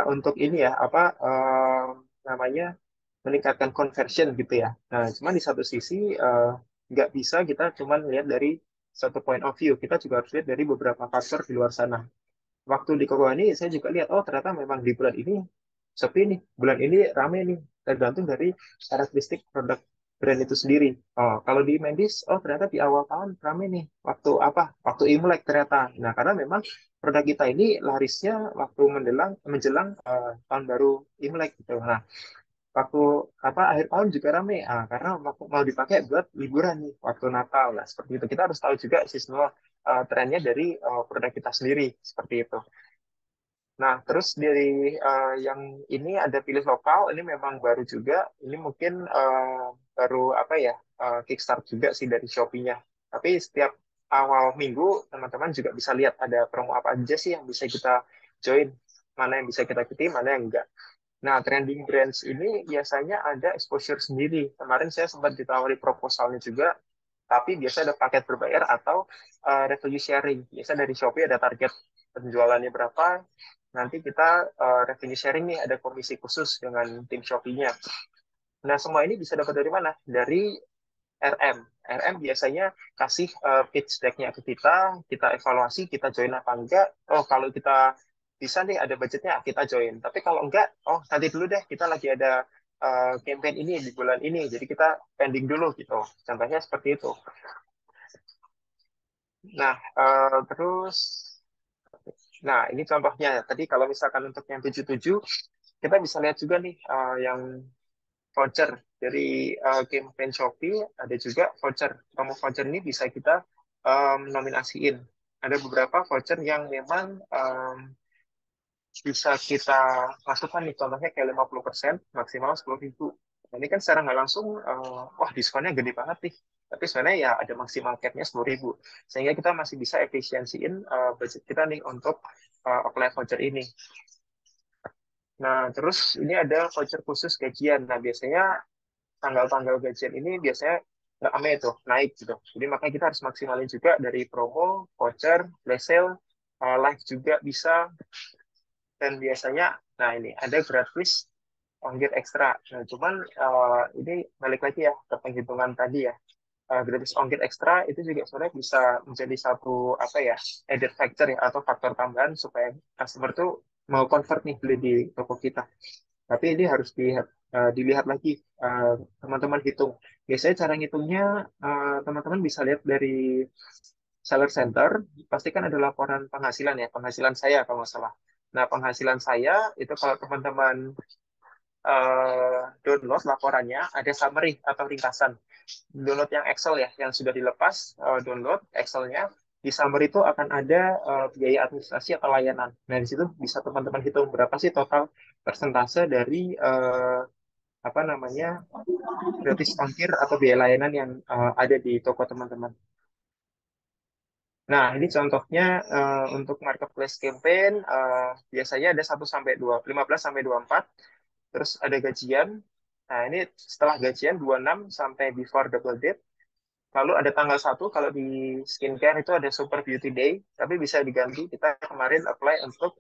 untuk ini ya apa namanya meningkatkan conversion gitu ya. Nah, cuman di satu sisi nggak bisa kita cuman lihat dari satu point of view. Kita juga harus lihat dari beberapa faktor di luar sana. Waktu di Kokoa ini saya juga lihat, oh ternyata memang di bulan ini sepi nih, bulan ini rame nih, tergantung dari karakteristik produk brand itu sendiri. Oh, kalau di Mendes, oh ternyata di awal tahun rame nih, waktu apa? Waktu Imlek ternyata. Nah, karena memang produk kita ini larisnya waktu menjelang tahun baru Imlek gitu. Nah, waktu apa akhir tahun juga rame karena mau dipakai buat liburan nih waktu Natal. Nah, seperti itu kita harus tahu juga seasonal trennya dari produk kita sendiri seperti itu. Nah, terus dari yang ini ada pilih lokal, ini memang baru juga. Ini mungkin baru apa ya, kickstart juga sih dari Shopee-nya. Tapi setiap awal minggu, teman-teman juga bisa lihat ada promo apa aja sih yang bisa kita join, mana yang bisa kita ikuti, mana yang enggak. Nah, trending brands ini biasanya ada exposure sendiri. Kemarin saya sempat ditawari proposalnya juga, tapi biasa ada paket berbayar atau revenue sharing. Biasa dari Shopee ada target penjualannya berapa, nanti kita revenue sharing nih, ada komisi khusus dengan tim Shopee-nya. Nah, semua ini bisa dapat dari mana? Dari RM. RM biasanya kasih pitch deck-nya ke kita evaluasi, kita join apa enggak. Oh, kalau kita bisa nih ada budgetnya, kita join. Tapi kalau enggak, oh nanti dulu deh, kita lagi ada campaign ini di bulan ini, jadi kita pending dulu gitu. Contohnya seperti itu. Nah, terus, nah ini contohnya. Tadi kalau misalkan untuk yang 77, kita bisa lihat juga nih yang voucher dari campaign Shopee, ada juga voucher. Promo voucher ini bisa kita nominasiin. Ada beberapa voucher yang memang bisa kita masukkan nih, contohnya kayak 50% maksimal 10.000. Nah, ini kan secara nggak langsung, wah diskonnya gede banget nih. Tapi sebenarnya ya ada maksimal cap-nya 10.000. Sehingga kita masih bisa efisiensiin budget kita nih untuk apply voucher ini. Nah, terus ini ada voucher khusus gajian. Nah, biasanya tanggal-tanggal gajian ini biasanya rame tuh, naik gitu. Jadi makanya kita harus maksimalin juga dari promo, voucher, flash sale, live juga bisa. Dan biasanya, nah ini ada gratis ongkir ekstra. Nah, cuman ini balik lagi ya ke penghitungan tadi ya. Gratis ongkir ekstra itu juga sebenarnya bisa menjadi satu apa ya, added factor ya, atau faktor tambahan supaya customer tuh mau convert nih beli di toko kita. Tapi ini harus dilihat lagi, teman-teman hitung. Biasanya cara ngitungnya teman-teman bisa lihat dari seller center, pasti kan ada laporan penghasilan ya, penghasilan saya kalau nggak salah. Nah, penghasilan saya itu kalau teman-teman download laporannya, ada summary atau ringkasan. Download yang Excel ya, yang sudah dilepas, download Excelnya. Di summary itu akan ada biaya administrasi atau layanan. Nah, di situ bisa teman-teman hitung berapa sih total persentase dari apa namanya gratis ongkir atau biaya layanan yang ada di toko teman-teman. Nah, ini contohnya untuk marketplace campaign biasanya ada 15 sampai 24, terus ada gajian. Nah, ini setelah gajian 26 sampai before double date. Lalu ada tanggal 1 kalau di skincare itu ada Super Beauty Day, tapi bisa diganti. Kita kemarin apply untuk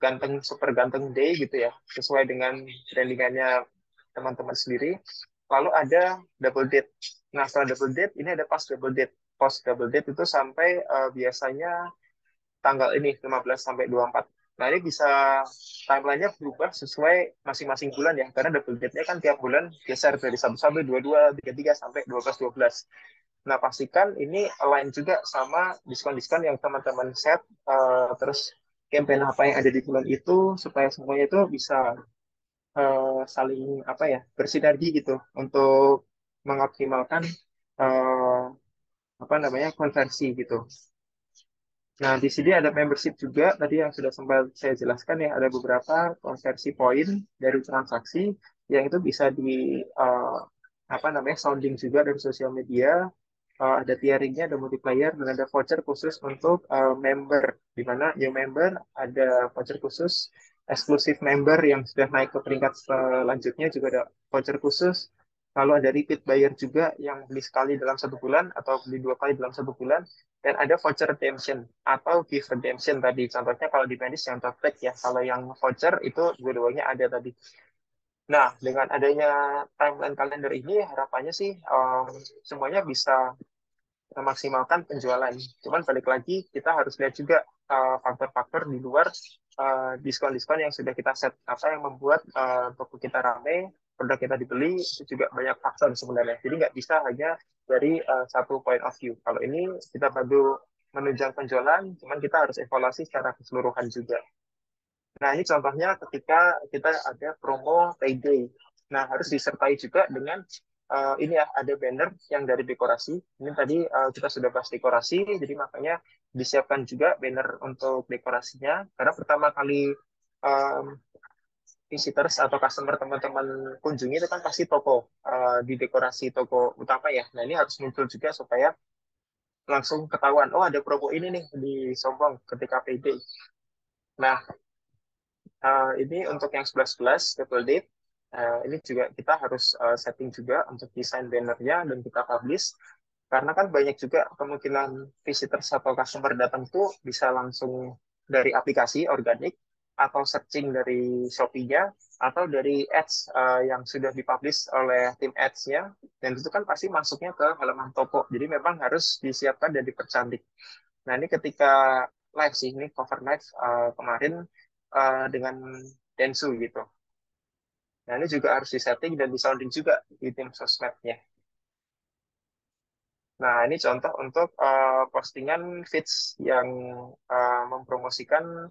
ganteng super ganteng day gitu ya, sesuai dengan trendingannya teman-teman sendiri. Lalu ada double date. Nah, setelah double date ini ada post double date. Post double date itu sampai biasanya tanggal ini 15 sampai 24. Nah, ini bisa timelinenya berubah sesuai masing-masing bulan ya, karena double date-nya kan tiap bulan geser dari 1 sampai 22, 33 sampai 12, 12. Nah, pastikan ini align juga sama diskon-diskon yang teman-teman set, terus campaign apa yang ada di bulan itu, supaya semuanya itu bisa saling apa ya, bersinergi gitu untuk mengoptimalkan eh, apa namanya konversi gitu. Nah, di sini ada membership juga, tadi yang sudah sempat saya jelaskan ya, ada beberapa konversi poin dari transaksi yang itu bisa di eh, apa namanya sounding juga dari sosial media. Ada tieringnya, ada multiplayer, dan ada voucher khusus untuk member, di mana new member ada voucher khusus, eksklusif member yang sudah naik ke peringkat selanjutnya juga ada voucher khusus, Lalu ada repeat buyer juga yang beli sekali dalam 1 bulan atau beli 2 kali dalam 1 bulan. Dan ada voucher redemption atau gift redemption tadi. Contohnya kalau di medis yang cashback ya. Kalau yang voucher itu dua-duanya ada tadi. Nah, dengan adanya timeline kalender ini harapannya sih semuanya bisa memaksimalkan penjualan. Cuman balik lagi kita harus lihat juga faktor-faktor di luar diskon-diskon yang sudah kita set. Apa yang membuat toko kita ramai, produk kita dibeli, itu juga banyak faktor sebenarnya. Jadi nggak bisa hanya dari satu point of view. Kalau ini kita baru menunjang penjualan, cuman kita harus evaluasi secara keseluruhan juga. Nah, ini contohnya ketika kita ada promo payday. Nah, harus disertai juga dengan ini ya, ada banner yang dari dekorasi. Ini tadi kita sudah bahas dekorasi, jadi makanya disiapkan juga banner untuk dekorasinya. Karena pertama kali um, visitors atau customer teman-teman kunjungi itu kan pasti toko di dekorasi toko utama ya. Nah, ini harus muncul juga supaya langsung ketahuan, oh ada promo ini nih di Sombong ketika payday. Nah, ini untuk yang 11-11 double date. Ini juga kita harus setting juga untuk desain bannernya dan kita publish. Karena kan banyak juga kemungkinan visitors atau customer datang tuh bisa langsung dari aplikasi organik atau searching dari Shopee-nya atau dari ads yang sudah dipublish oleh tim ads-nya. Dan itu kan pasti masuknya ke halaman toko. Jadi memang harus disiapkan dan dipercantik. Nah, ini ketika live sih, ini cover live kemarin dengan Densu gitu. Nah, ini juga harus disetting dan disounding juga di tim sosmednya. Nah, ini contoh untuk postingan feeds yang mempromosikan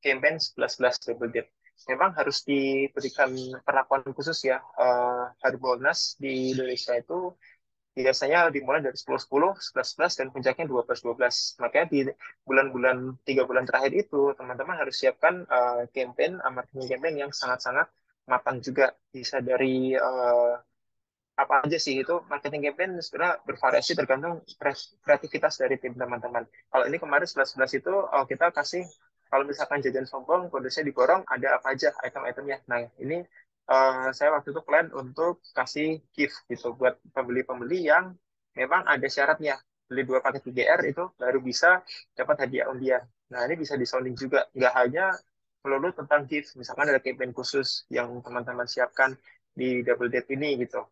campaign 11-11 Double Date. Memang harus diberikan perlakuan khusus ya. Harbolnas di Indonesia itu biasanya dimulai dari 10-10, 11-11, dan puncaknya 12-12. Makanya di bulan-bulan, 3 bulan terakhir itu, teman-teman harus siapkan marketing campaign yang sangat-sangat matang juga. Bisa dari apa aja sih itu marketing campaign sebenarnya bervariasi tergantung kreativitas dari tim teman-teman. Kalau ini kemarin 11-11 itu kita kasih kalau misalkan jajan sombong kondisinya diborong ada apa aja item-itemnya. Nah ini saya waktu itu plan untuk kasih gift gitu buat pembeli-pembeli yang memang ada syaratnya beli 2 paket 3R itu baru bisa dapat hadiah undian. Nah ini bisa disounding juga nggak hanya melulu tentang gift, misalkan ada campaign khusus yang teman-teman siapkan di double date ini gitu.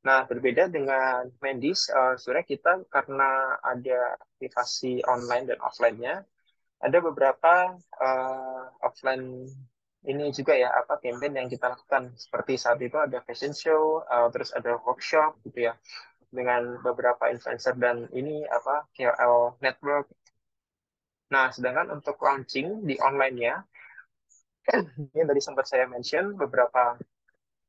Nah, berbeda dengan Mendy's, sebenarnya kita karena ada aktivasi online dan offline-nya, ada beberapa offline ini juga ya, apa campaign yang kita lakukan. Seperti saat itu ada fashion show, terus ada workshop gitu ya, dengan beberapa influencer dan ini apa KOL network. Nah, sedangkan untuk launching di online-nya, ini tadi sempat saya mention beberapa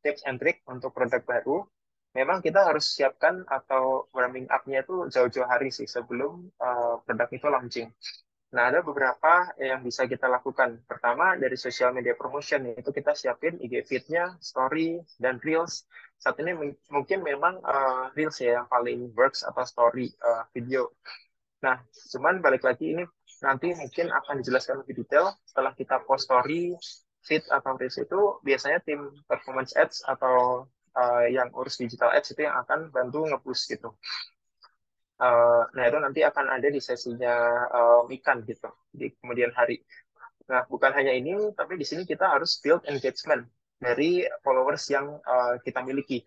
tips and trick untuk produk baru, memang kita harus siapkan atau warming up-nya itu jauh-jauh hari sih sebelum produk itu launching. Nah, ada beberapa yang bisa kita lakukan. Pertama, dari social media promotion, yaitu kita siapin IG feed-nya, story, dan Reels. Saat ini mungkin memang Reels ya yang paling works atau story video. Nah, cuman balik lagi ini nanti mungkin akan dijelaskan lebih detail setelah kita post story, feed atau reels itu biasanya tim performance ads atau yang urus digital ads itu yang akan bantu nge-push gitu. Nah, itu nanti akan ada di sesinya Ikan gitu di kemudian hari. Nah, bukan hanya ini, tapi di sini kita harus build engagement dari followers yang kita miliki.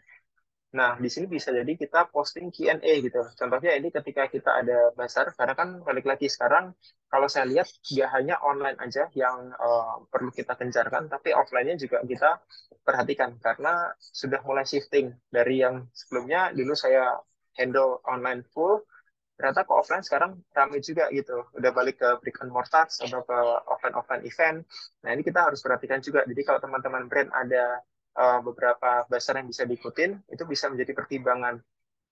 Nah, di sini bisa jadi kita posting Q&A gitu. Contohnya ini ketika kita ada bazar, karena kan balik lagi sekarang, kalau saya lihat nggak hanya online aja yang perlu kita gencarkan, tapi offline-nya juga kita perhatikan. Karena sudah mulai shifting dari yang sebelumnya, dulu saya handle online full, ternyata ke offline sekarang ramai juga gitu. Udah balik ke brick and mortar atau ke offline-offline event. Nah, ini kita harus perhatikan juga. Jadi kalau teman-teman brand ada beberapa bazar yang bisa diikutin, itu bisa menjadi pertimbangan.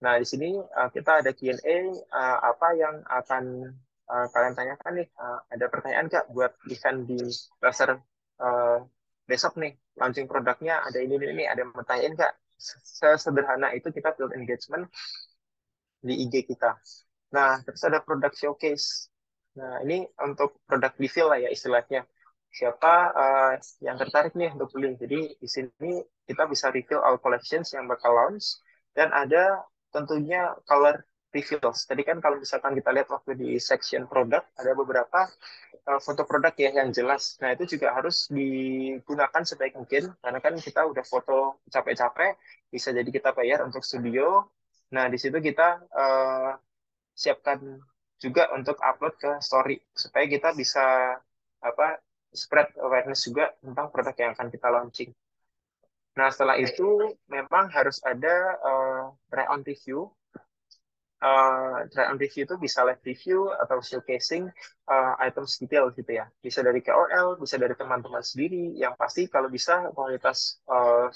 Nah, di sini kita ada Q&A, apa yang akan kalian tanyakan nih? Ada pertanyaan nggak buat event di bazar uh, besok nih? Launching produknya ada ini, ada yang bertanyain nggak? Sesederhana itu kita build engagement di IG kita. Nah, terus ada produk showcase. Nah, ini untuk produk reveal lah ya istilahnya. Siapa yang tertarik nih untuk beli. Jadi di sini kita bisa reveal all collections yang bakal launch, dan ada tentunya color reveals. Tadi kan kalau misalkan kita lihat waktu di section produk, ada beberapa foto produk ya yang jelas. Nah, itu juga harus digunakan sebaik mungkin, karena kan kita udah foto capek-capek, bisa jadi kita bayar untuk studio. Nah, di situ kita siapkan juga untuk upload ke story, supaya kita bisa apa spread awareness juga tentang produk yang akan kita launching. Nah, setelah itu memang harus ada try on review. Try on review itu bisa live review atau showcasing items detail gitu ya. Bisa dari KOL, bisa dari teman-teman sendiri. Yang pasti kalau bisa kualitas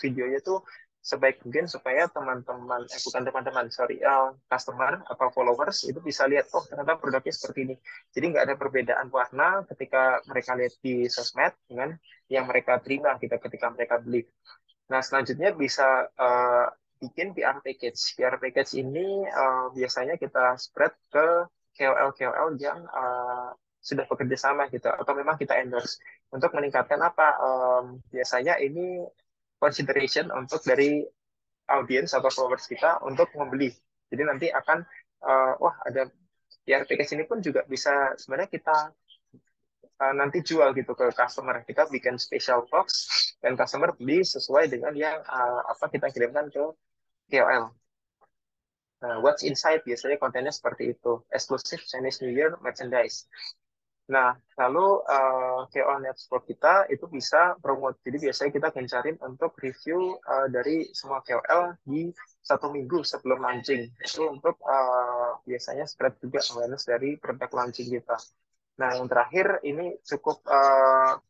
videonya tuh sebaik mungkin supaya teman-teman, bukan teman-teman, sorry, customer atau followers itu bisa lihat, oh ternyata produknya seperti ini. Jadi nggak ada perbedaan warna ketika mereka lihat di sosmed dengan yang mereka terima gitu ketika mereka beli. Nah, selanjutnya bisa bikin PR package. PR package ini biasanya kita spread ke KOL-KOL yang sudah bekerja sama gitu, atau memang kita endorse untuk meningkatkan apa? Biasanya ini consideration untuk dari audiens atau followers kita untuk membeli. Jadi nanti akan, wah ada PR package ini pun juga bisa sebenarnya kita nanti jual gitu ke customer. Kita bikin special box dan customer beli sesuai dengan yang apa kita kirimkan ke KOL. Nah, what's inside biasanya kontennya seperti itu. Exclusive Chinese New Year merchandise. Nah, lalu KOL network kita itu bisa promote. Jadi biasanya kita gencarin untuk review dari semua KOL di 1 minggu sebelum launching. Itu untuk biasanya spread juga awareness dari produk launching kita. Nah, yang terakhir ini cukup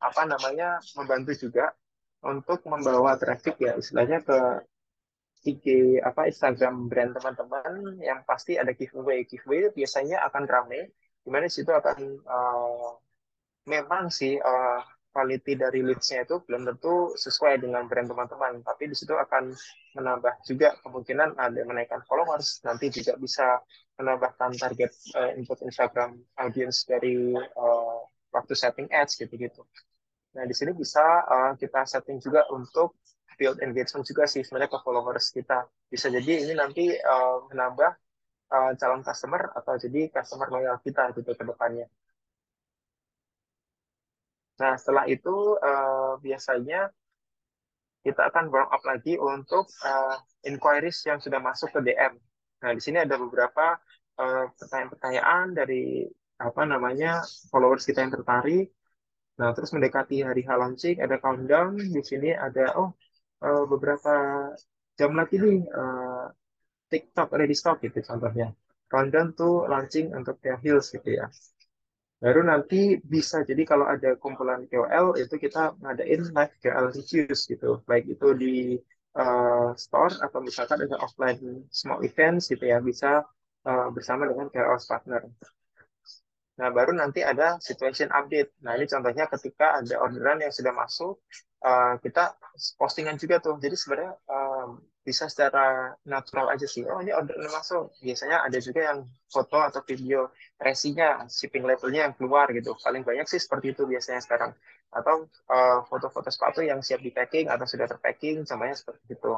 apa namanya membantu juga untuk membawa traffic ya istilahnya ke IG apa Instagram brand teman-teman yang pasti ada giveaway. Giveaway biasanya akan ramai, di mana di situ akan memang sih quality dari leads-nya itu belum tentu sesuai dengan brand teman-teman, tapi di situ akan menambah juga kemungkinan ada menaikkan followers, nanti juga bisa menambahkan target untuk Instagram audience dari waktu setting ads gitu-gitu. Nah, di sini bisa kita setting juga untuk build engagement juga sih sebenarnya ke followers kita. Bisa jadi ini nanti menambah calon customer atau jadi customer loyal kita gitu ke depannya. Nah, setelah itu biasanya kita akan warm up lagi untuk inquiries yang sudah masuk ke DM. Nah, di sini ada beberapa pertanyaan-pertanyaan dari apa namanya followers kita yang tertarik. Nah, terus mendekati hari H launching, ada countdown. Di sini ada beberapa jam lagi nih TikTok ready stock gitu contohnya. Countdown tuh launching untuk the Hills gitu ya. Baru nanti bisa jadi kalau ada kumpulan KOL itu kita ngadain live KOL reviews gitu. Baik itu di store atau misalkan ada offline small events gitu ya bisa bersama dengan KOL partner. Nah, baru nanti ada situation update. Nah, ini contohnya ketika ada orderan yang sudah masuk, kita postingan juga tuh. Jadi sebenarnya bisa secara natural aja sih. Oh, ini orderan masuk. Biasanya ada juga yang foto atau video resinya, shipping labelnya yang keluar gitu. Paling banyak sih seperti itu biasanya sekarang. Atau foto-foto sepatu yang siap di packing atau sudah terpacking, contohnya seperti itu.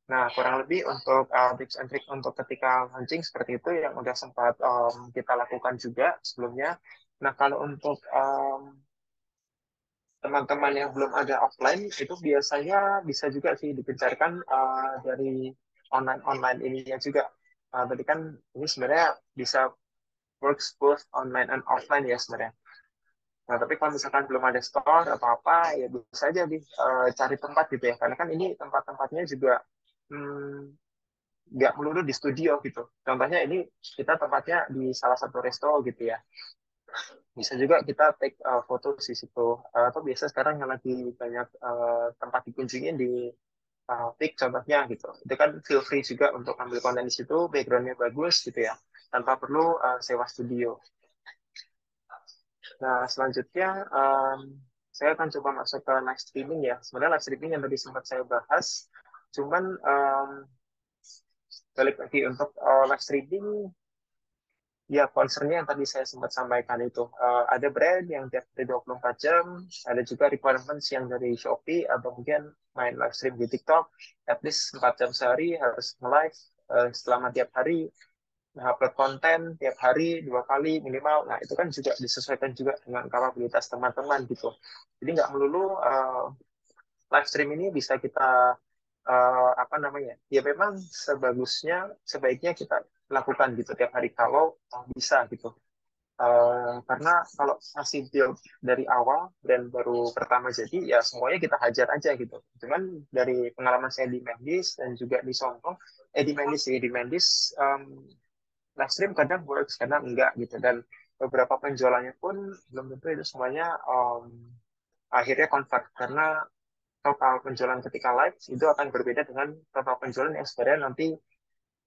Nah, kurang lebih untuk tips and trick untuk ketika launching seperti itu yang udah sempat kita lakukan juga sebelumnya. Nah, kalau untuk teman-teman yang belum ada offline, itu biasanya bisa juga sih digencarkan dari online-online ininya juga. Tadi kan ini sebenarnya bisa works both online and offline ya sebenarnya. Nah, tapi kalau misalkan belum ada store atau apa, ya bisa aja cari tempat gitu ya. Karena kan ini tempat-tempatnya juga hmm, nggak melulu di studio gitu. Contohnya ini kita tempatnya di salah satu resto gitu ya. Bisa juga kita take foto di situ. Atau biasa sekarang yang lagi banyak tempat dikunjungin di Pick contohnya gitu. Itu kan feel free juga untuk ambil konten di situ, backgroundnya bagus gitu ya, tanpa perlu sewa studio. Nah, selanjutnya saya akan coba masuk ke live streaming ya. Sebenarnya live streaming yang tadi sempat saya bahas, cuman balik lagi untuk live streaming Ya, concernnya yang tadi saya sempat sampaikan itu, ada brand yang tiap hari 24 jam, ada juga requirements yang dari Shopee, atau mungkin main live stream di TikTok, at least 4 jam sehari harus nge-live selama tiap hari, upload konten tiap hari 2 kali minimal. Nah, itu kan juga disesuaikan juga dengan kapabilitas teman-teman gitu. Jadi nggak melulu live stream ini bisa kita apa namanya? Ya memang sebaiknya kita lakukan gitu tiap hari kalau bisa gitu. Karena kalau masih build dari awal dan baru pertama jadi ya semuanya kita hajar aja gitu. Cuman dari pengalaman saya di Mendis dan juga di Songkong, di Mendis live stream kadang works, kadang enggak gitu. Dan beberapa penjualannya pun belum tentu itu semuanya akhirnya convert karena total penjualan ketika live itu akan berbeda dengan total penjualan yang sebenarnya nanti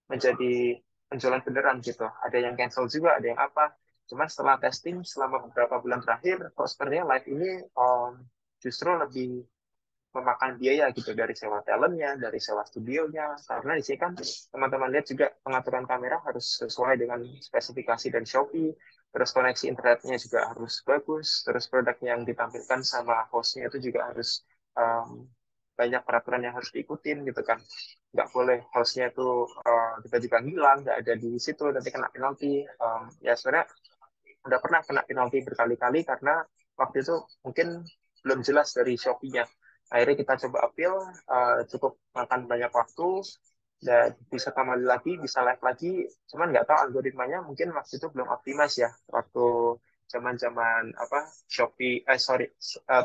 menjadi penjualan beneran gitu. Ada yang cancel juga, ada yang apa. Cuman setelah testing selama beberapa bulan terakhir, kok sebenarnya live ini justru lebih memakan biaya gitu dari sewa talentnya, dari sewa studionya. Karena di sini kan teman-teman lihat juga pengaturan kamera harus sesuai dengan spesifikasi dari Shopee, terus koneksi internetnya juga harus bagus, terus produk yang ditampilkan sama hostnya itu juga harus um, banyak peraturan yang harus diikutin gitu kan. Nggak boleh hostnya itu tiba-tiba hilang, nggak ada di situ, nanti kena penalti. Ya sebenarnya udah pernah kena penalti berkali-kali karena waktu itu mungkin belum jelas dari Shopee-nya. Akhirnya kita coba appeal, cukup makan banyak waktu, dan bisa kembali lagi, bisa live lagi. Cuman nggak tahu algoritmanya mungkin waktu itu belum optimas ya. Waktu zaman-zaman apa Shopee,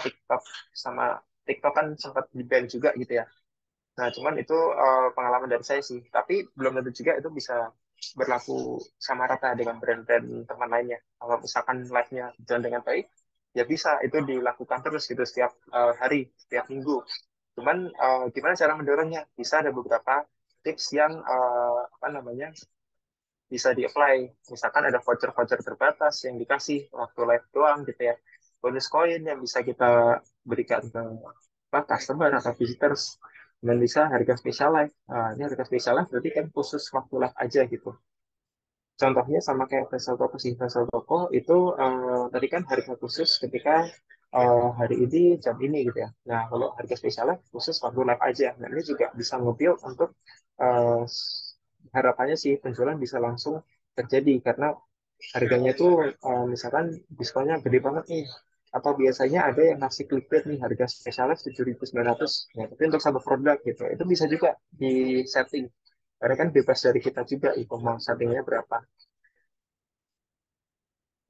TikTok sama TikTok kan sempat di-ban juga gitu ya. Nah, cuman itu pengalaman dari saya sih. Tapi belum tentu juga itu bisa berlaku sama rata dengan brand-brand teman lainnya. Kalau misalkan live-nya jalan dengan baik, ya bisa itu dilakukan terus gitu setiap hari, setiap minggu. Cuman gimana cara mendorongnya? Bisa ada beberapa tips yang apa namanya bisa di-apply. Misalkan ada voucher-voucher terbatas yang dikasih waktu live doang gitu ya. Bonus koin yang bisa kita berikan ke apa, customer atau visitors. Dan bisa harga spesial live. Nah, ini harga spesial live berarti kan khusus waktu live aja gitu. Contohnya sama kayak Vessel Toko sih. Vessel Toko itu tadi kan harga khusus ketika hari ini jam ini gitu ya. Nah, kalau harga spesialnya khusus waktu live aja. Nah, ini juga bisa nge-build untuk eh, harapannya sih penjualan bisa langsung terjadi karena harganya tuh misalkan diskonnya gede banget nih. Atau biasanya ada yang ngasih clickbait nih harga spesialnya 7.900. Ya, tapi untuk satu produk gitu. Itu bisa juga di setting. Karena kan bebas dari kita juga itu mau settingnya berapa.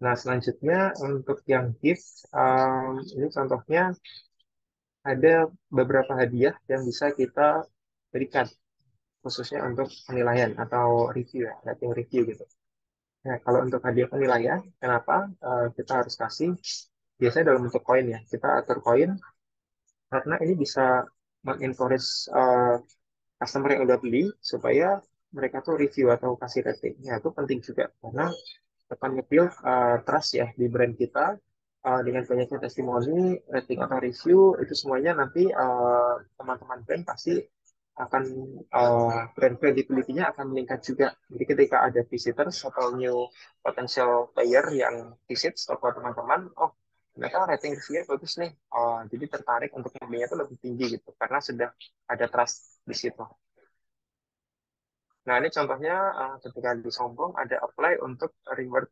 Nah, selanjutnya untuk yang gift, ini contohnya ada beberapa hadiah yang bisa kita berikan, khususnya untuk penilaian atau review ya, rating review gitu. Nah, kalau untuk hadiah penilaian, kenapa kita harus kasih? Biasanya dalam bentuk koin ya, kita atur koin karena ini bisa mengencourage customer yang udah beli supaya mereka tuh review atau kasih rating. Ya, itu penting juga karena akan nge-build trust ya di brand kita dengan banyaknya testimoni, rating atau review itu semuanya nanti teman-teman brand pasti akan brand credibility-nya akan meningkat juga. Jadi ketika ada visitors atau new potential player yang visit toko teman-teman, oh mereka rating review bagus nih, jadi tertarik untuk membelinya itu lebih tinggi gitu karena sudah ada trust di situ. Nah, ini contohnya ketika di Sombong ada apply untuk reward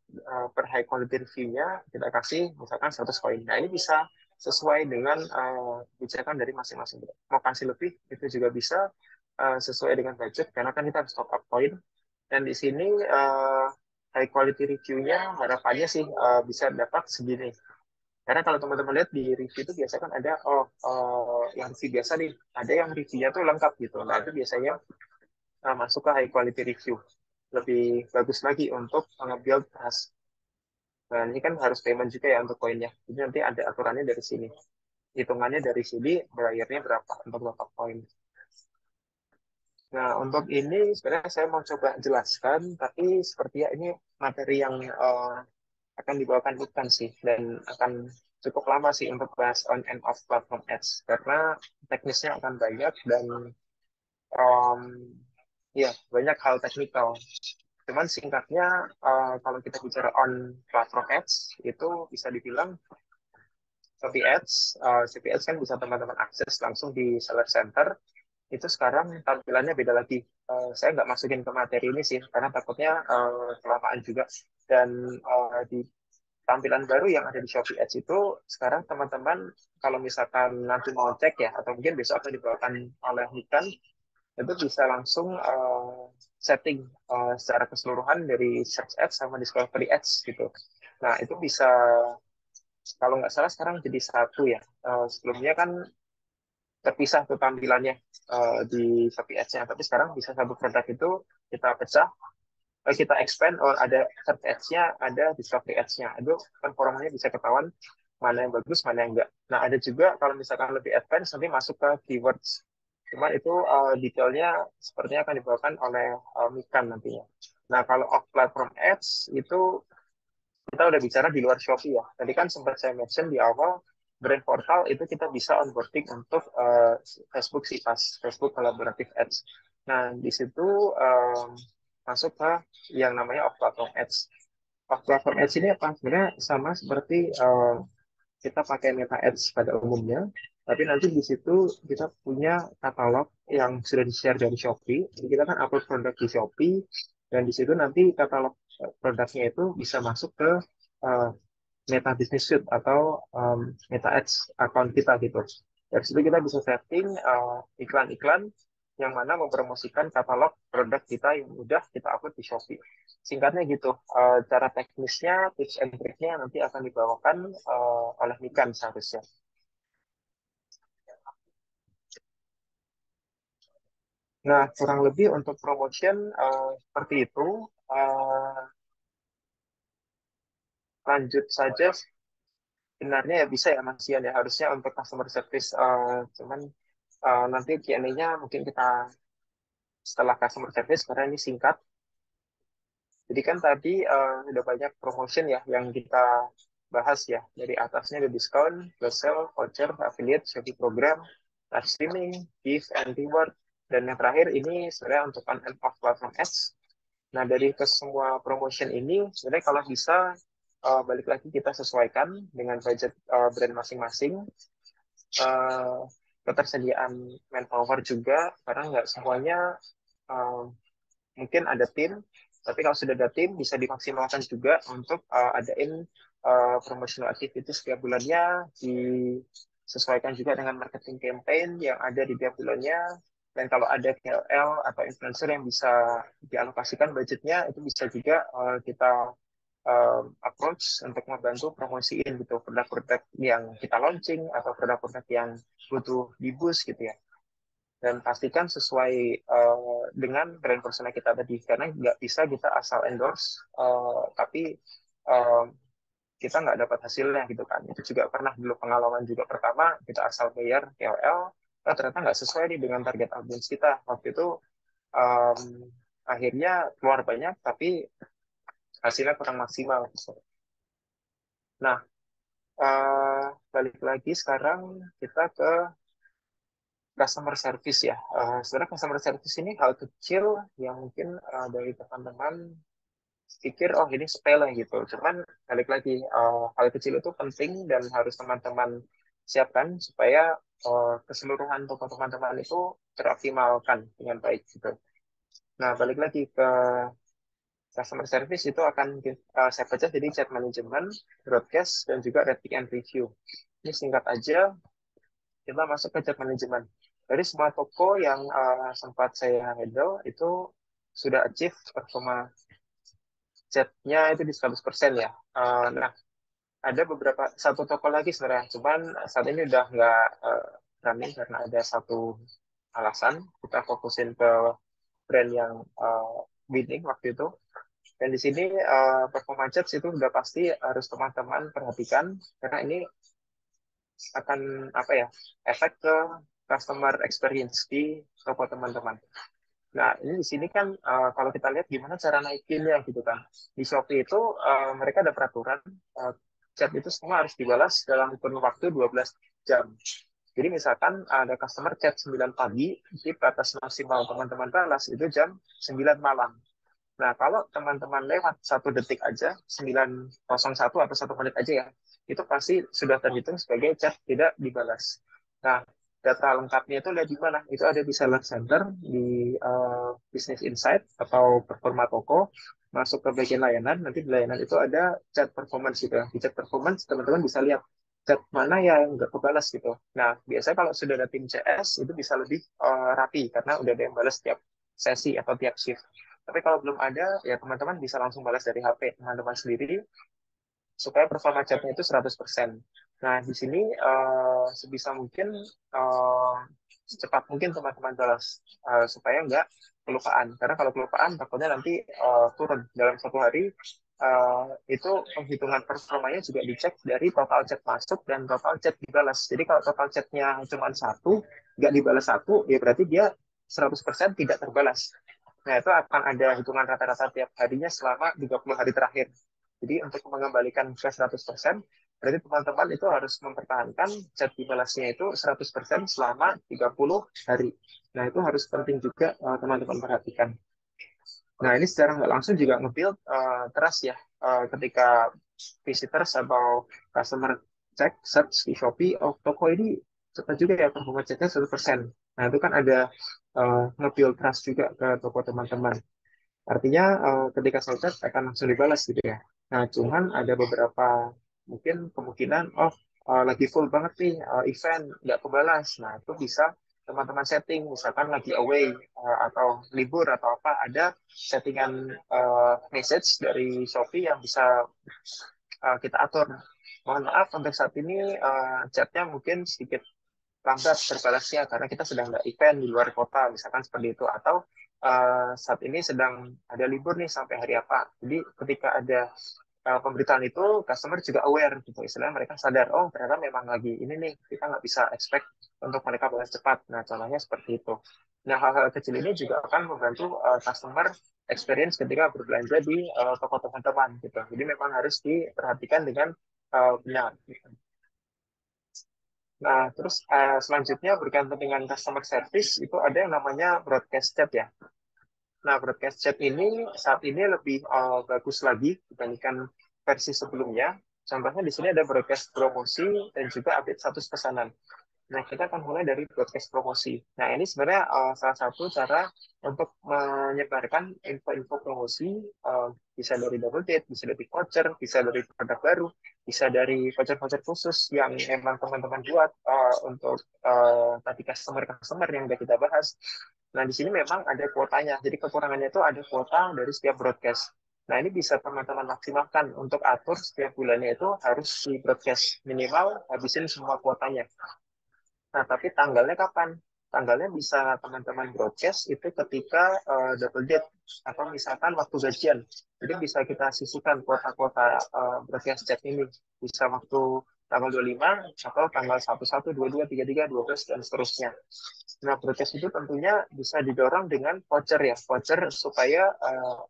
per high quality review-nya kita kasih misalkan 100 koin. Nah, ini bisa sesuai dengan kebijakan dari masing-masing. Mau kasih lebih itu juga bisa sesuai dengan budget karena kan kita harus top up koin. Dan di sini high quality review-nya harapannya sih bisa dapat segini. Karena kalau teman-teman lihat di review itu biasanya kan ada yang review biasa nih, ada yang reviewnya tuh lengkap gitu. Nah, itu biasanya masuk ke high quality review. Lebih bagus lagi untuk nge-build trust. Dan ini kan harus payment juga ya untuk koinnya. Jadi nanti ada aturannya dari sini. Hitungannya dari sini, bayarnya berapa untuk berapa koin. Nah, untuk ini sebenarnya saya mau coba jelaskan, tapi sepertinya ini materi yang akan dibawakan Ikan sih, dan akan cukup lama sih untuk bahas on and off platform ads, karena teknisnya akan banyak dan um, ya banyak hal teknikal. Cuman singkatnya, kalau kita bicara on platform ads, itu bisa dibilang Shopee Ads. Shopee Ads kan bisa teman-teman akses langsung di Seller Center. Itu sekarang tampilannya beda lagi. Saya nggak masukin ke materi ini sih, karena takutnya kelamaan juga. Dan di tampilan baru yang ada di Shopee Ads itu, sekarang teman-teman kalau misalkan nanti mau cek ya, atau mungkin besok akan dibawakan oleh Nikan, itu bisa langsung setting secara keseluruhan dari search ads sama discovery ads gitu. Nah, itu bisa, kalau nggak salah sekarang jadi satu ya. Sebelumnya kan terpisah tuh tampilannya di Shopee Ads-nya, tapi sekarang bisa satu produk itu kita pecah, kita expand, or ada search ads-nya, ada discovery ads-nya. Itu performanya bisa ketahuan mana yang bagus, mana yang enggak. Nah, ada juga kalau misalkan lebih advance, nanti masuk ke keywords. Cuman itu detailnya sepertinya akan dibawakan oleh Mikan nantinya. Nah, kalau off platform ads itu kita udah bicara di luar Shopee ya. Tadi kan sempat saya mention di awal, brand portal itu kita bisa onboarding untuk Facebook sih, pas Facebook collaborative ads. Nah, di situ masuk ke yang namanya off platform ads. Off platform ads ini apa? Sebenarnya sama seperti kita pakai Meta Ads pada umumnya, tapi nanti di situ kita punya katalog yang sudah di-share dari Shopee. Jadi kita kan upload produk di Shopee, dan di situ nanti katalog produknya itu bisa masuk ke uh, Meta Business Suite atau Meta Ads account kita gitu. Dari situ kita bisa setting iklan-iklan yang mana mempromosikan katalog produk kita yang udah kita upload di Shopee. Singkatnya gitu, cara teknisnya, tips and triknya nanti akan dibawakan oleh Nikan seharusnya. Nah, kurang lebih untuk promotion seperti itu. Uh, Lanjut saja, sebenarnya ya bisa ya Mas Ian ya, harusnya untuk customer service. Cuman nanti Q&A-nya mungkin kita setelah customer service, karena ini singkat. Jadi kan tadi udah banyak promotion ya yang kita bahas ya. Dari atasnya ada diskon, flash sale, voucher, affiliate, Shopee program, live streaming, gift, and reward. Dan yang terakhir ini sebenarnya untuk on and off platform ads. Nah, dari ke semua promotion ini, sebenarnya kalau bisa balik lagi kita sesuaikan dengan budget brand masing-masing. eh, Ketersediaan manpower juga, karena nggak semuanya eh, mungkin ada tim, tapi kalau sudah ada tim bisa dimaksimalkan juga untuk adain promotional activity setiap bulannya, disesuaikan juga dengan marketing campaign yang ada di tiap bulannya, dan kalau ada KOL atau influencer yang bisa dialokasikan budgetnya, itu bisa juga kita approach untuk membantu promosiin gitu produk-produk yang kita launching atau produk-produk yang butuh di boost gitu ya. Dan pastikan sesuai dengan brand persona kita tadi, karena nggak bisa kita asal endorse tapi uh, kita nggak dapat hasilnya gitu kan. Itu juga pernah dulu pengalaman juga, pertama kita asal bayar KOL, ternyata nggak sesuai nih dengan target audience kita waktu itu. um, Akhirnya keluar banyak tapi hasilnya kurang maksimal gitu. Nah, uh, balik lagi sekarang kita ke customer service ya. Sebenarnya customer service ini hal kecil yang mungkin dari teman-teman pikir, oh ini sepele gitu. Cuman balik lagi, hal kecil itu penting dan harus teman-teman siapkan supaya keseluruhan toko teman-teman itu teroptimalkan dengan baik gitu. Nah, balik lagi ke customer service itu akan saya baca jadi chat management, broadcast, dan juga rating and review. Ini singkat aja, kita masuk ke chat management. Dari semua toko yang sempat saya handle itu sudah achieve performa chatnya itu di 100% ya. Nah, ada beberapa, satu toko lagi sebenarnya, cuman saat ini udah nggak running karena ada satu alasan. Kita fokusin ke brand yang winning waktu itu. Dan di sini performa chat itu udah pasti harus teman-teman perhatikan, karena ini akan apa ya, efek ke customer experience di toko teman-teman. Nah, ini di sini kan kalau kita lihat gimana cara naikinnya gitu kan. Di Shopee itu mereka ada peraturan chat itu semua harus dibalas dalam kurun waktu 12 jam. Jadi misalkan ada customer chat 9 pagi, jadi batas maksimal teman-teman balas itu jam 9 malam. Nah, kalau teman-teman lewat 1 detik aja, 901 atau 1 menit aja ya, itu pasti sudah terhitung sebagai chat tidak dibalas. Nah, data lengkapnya itu lihat di mana? Itu ada di Seller Center, di Business Insight atau Performa Toko, masuk ke bagian layanan, nanti di layanan itu ada chat performance gitu ya. Di chat performance, teman-teman bisa lihat chat mana yang nggak kebalas gitu. Nah, biasanya kalau sudah ada tim CS, itu bisa lebih rapi, karena udah ada yang balas tiap sesi atau tiap shift. Tapi kalau belum ada, ya teman-teman bisa langsung balas dari HP teman-teman sendiri supaya performa chatnya itu 100%. Nah, di sini sebisa mungkin secepat mungkin teman-teman balas supaya nggak kelupaan. Karena kalau kelupaan takutnya nanti turun dalam 1 hari. Itu penghitungan performanya juga dicek dari total chat masuk dan total chat dibalas. Jadi kalau total chatnya cuma satu, nggak dibalas satu, ya berarti dia 100% tidak terbalas. Nah, itu akan ada hitungan rata-rata tiap harinya selama 30 hari terakhir. Jadi untuk mengembalikan ke 100%, berarti teman-teman itu harus mempertahankan chat dibalasnya itu 100% selama 30 hari. Nah, itu harus penting juga teman-teman perhatikan. Nah, ini secara nggak langsung juga nge-build trust ya. Ketika visitors atau customer cek, search di Shopee, oh toko ini cepat juga ya performa chatnya 100%. Nah, itu kan ada nge-build trust juga ke toko teman-teman. Artinya ketika saya chat akan langsung dibalas gitu ya. Nah, cuman ada beberapa mungkin kemungkinan, oh lagi full banget nih event, nggak kebalas. Nah, itu bisa teman-teman setting, misalkan lagi away atau libur atau apa, ada settingan message dari Shopee yang bisa kita atur. Mohon maaf untuk saat ini chatnya mungkin sedikit lambat terbalasnya karena kita sedang ada event di luar kota, misalkan seperti itu. Atau saat ini sedang ada libur nih sampai hari apa. Jadi ketika ada pemberitaan itu, customer juga aware gitu. Istilahnya mereka sadar, oh ternyata memang lagi ini nih, kita nggak bisa expect untuk mereka balas cepat. Nah, contohnya seperti itu. Nah, hal-hal kecil ini juga akan membantu customer experience ketika berbelanja di toko teman-teman gitu. Jadi memang harus diperhatikan dengan benar. Gitu. Nah, terus selanjutnya berkaitan dengan customer service itu ada yang namanya broadcast chat ya. Nah, broadcast chat ini saat ini lebih bagus lagi dibandingkan versi sebelumnya. Contohnya di sini ada broadcast promosi dan juga update status pesanan. Nah, kita akan mulai dari broadcast promosi. Nah, ini sebenarnya salah satu cara untuk menyebarkan info-info promosi, bisa dari double date, bisa dari voucher, bisa dari produk baru, bisa dari voucher-voucher khusus yang memang teman-teman buat untuk tadi customer-customer yang sudah kita bahas. Nah, di sini memang ada kuotanya. Jadi kekurangannya itu ada kuota dari setiap broadcast. Nah, ini bisa teman-teman maksimalkan untuk atur setiap bulannya itu harus di broadcast minimal habisin semua kuotanya. Nah, tapi tanggalnya kapan? Tanggalnya bisa teman-teman broadcast itu ketika double date atau misalkan waktu gajian. Jadi bisa kita sisihkan kuota-kuota broadcast chat ini. Bisa waktu tanggal 25 atau tanggal 11, 22, 33, 12, dan seterusnya. Nah, broadcast itu tentunya bisa didorong dengan voucher ya. Voucher supaya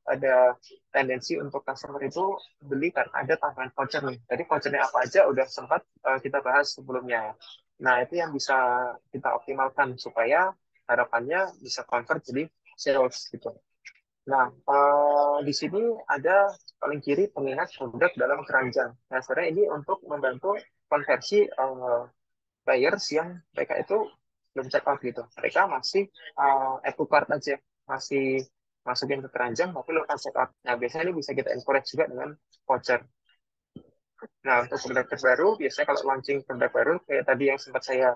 ada tendensi untuk customer itu beli karena ada tambahan voucher nih. Jadi vouchernya apa aja udah sempat kita bahas sebelumnya ya. Nah, itu yang bisa kita optimalkan supaya harapannya bisa convert jadi sales gitu. Nah, di sini ada paling kiri pengingat produk dalam keranjang. Nah, sebenarnya ini untuk membantu konversi buyers yang mereka itu belum check out gitu. Mereka masih add to cart aja, masih masukin ke keranjang tapi lupa check out. Nah, biasanya ini bisa kita encourage juga dengan voucher. Nah, untuk produk terbaru, biasanya kalau launching produk baru, kayak tadi yang sempat saya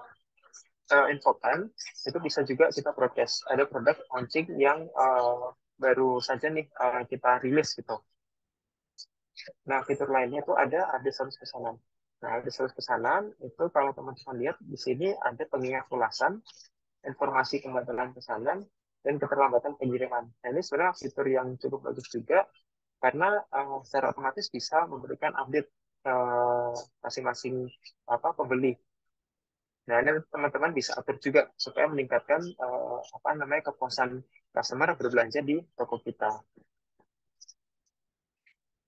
infokan, itu bisa juga kita broadcast. Ada produk launching yang baru saja nih kita rilis gitu. Nah, fitur lainnya itu ada service pesanan. Nah, ada service pesanan itu kalau teman-teman lihat di sini ada pengingat ulasan, informasi kebatalan pesanan, dan keterlambatan pengiriman. Nah, ini sebenarnya fitur yang cukup bagus juga karena secara otomatis bisa memberikan update masing-masing apa pembeli. Nah, ini teman-teman bisa atur juga supaya meningkatkan apa namanya kepuasan customer berbelanja di toko kita.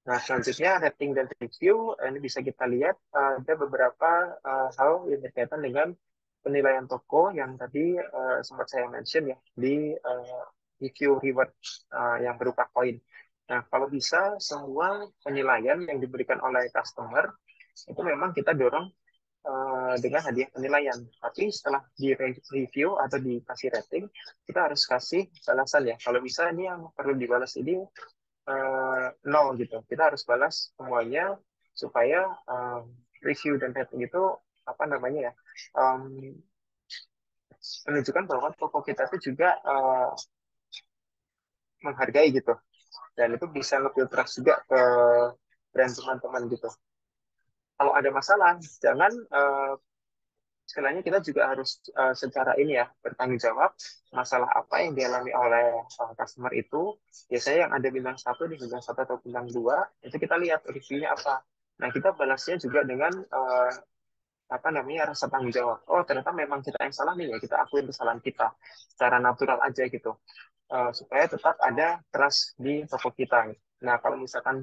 Nah, selanjutnya rating dan review. Ini bisa kita lihat ada beberapa hal yang berkaitan dengan penilaian toko yang tadi sempat saya mention ya di review reward yang berupa koin. Nah, kalau bisa semua penilaian yang diberikan oleh customer itu memang kita dorong dengan hadiah penilaian. Tapi setelah di review atau dikasih rating, kita harus kasih balasan ya. Kalau bisa ini yang perlu dibalas ini nol gitu. Kita harus balas semuanya supaya review dan rating itu apa namanya ya menunjukkan bahwa toko kita itu juga menghargai gitu. Dan itu bisa nge-build trust juga ke brand teman-teman gitu. Kalau ada masalah, jangan istilahnya kita juga harus secara ini ya bertanggung jawab masalah apa yang dialami oleh customer itu. Biasanya yang ada bintang satu di bintang satu atau bintang dua itu kita lihat reviewnya apa. Nah kita balasnya juga dengan apa namanya rasa tanggung jawab. Oh ternyata memang kita yang salah nih ya, kita akuin kesalahan kita secara natural aja gitu. Supaya tetap ada trust di toko kita. Nah kalau misalkan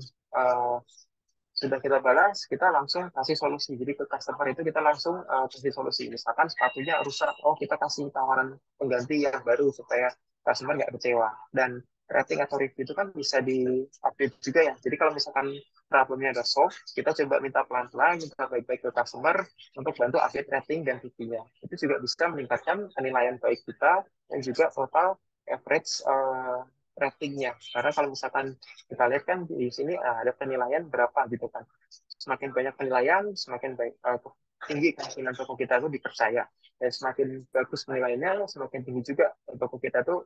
sudah kita balas, kita langsung kasih solusi. Jadi ke customer itu kita langsung kasih solusi. Misalkan sepatunya rusak, oh kita kasih tawaran pengganti yang baru supaya customer nggak kecewa. Dan rating atau review itu kan bisa di-update juga ya. Jadi kalau misalkan problemnya ada solve, kita coba minta pelan-pelan, minta baik-baik ke customer untuk bantu update rating dan review-nya. Itu juga bisa meningkatkan penilaian baik kita dan juga total average ratingnya. Karena kalau misalkan kita lihat kan di sini ada penilaian berapa gitu kan. Semakin banyak penilaian, semakin baik tinggi kemungkinan toko kita itu dipercaya. Dan semakin bagus penilaiannya, semakin tinggi juga toko kita tuh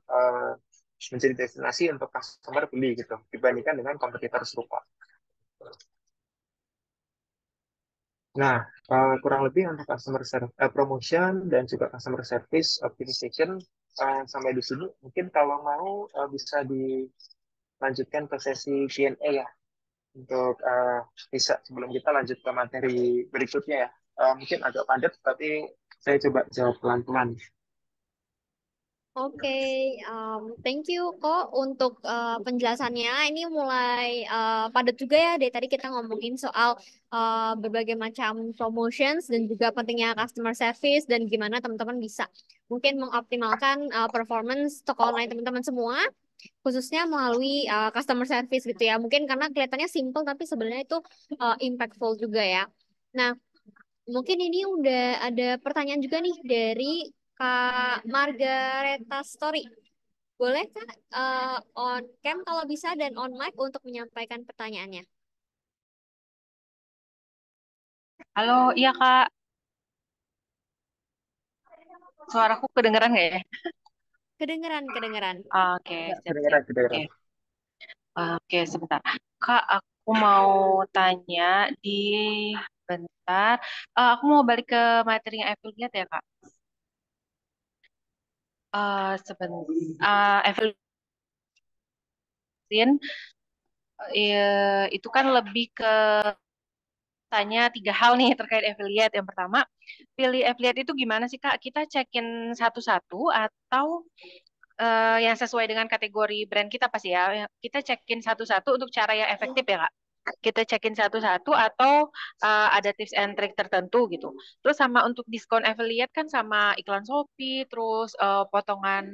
menjadi destinasi untuk customer beli gitu dibandingkan dengan kompetitor serupa. Nah, kurang lebih untuk promotion dan juga customer service optimization sampai di sini. Mungkin kalau mau bisa dilanjutkan ke sesi Q&A ya untuk bisa sebelum kita lanjut ke materi berikutnya ya. Mungkin agak padat tapi saya coba jawab pelan-pelan. Oke, thank you kok untuk penjelasannya. Ini mulai padat juga ya. Dari tadi kita ngomongin soal berbagai macam promotions dan juga pentingnya customer service dan gimana teman-teman bisa mungkin mengoptimalkan performance toko online teman-teman semua, khususnya melalui customer service gitu ya. Mungkin karena kelihatannya simple tapi sebenarnya itu impactful juga ya. Nah, mungkin ini udah ada pertanyaan juga nih dari Kak Margareta Story. Boleh Kak on cam kalau bisa dan on mic untuk menyampaikan pertanyaannya. Halo, iya Kak. Suaraku kedengeran nggak ya? Kedengeran, kedengeran. Oke, Ya, siap-siap. kedengeran, Oke, kedengeran. oke, sebentar. Kak, aku mau tanya di bentar. Aku mau balik ke materinya affiliate ya Kak. Sebentar. Affiliate itu kan lebih ke tanya tiga hal nih terkait affiliate. Yang pertama, pilih affiliate itu gimana sih Kak? Kita cekin satu-satu atau yang sesuai dengan kategori brand kita pasti ya. Kita cekin satu-satu untuk cara yang efektif ya Kak. Kita cekin satu-satu atau ada tips and trick tertentu gitu. Terus sama untuk diskon affiliate kan sama iklan Shopee, terus potongan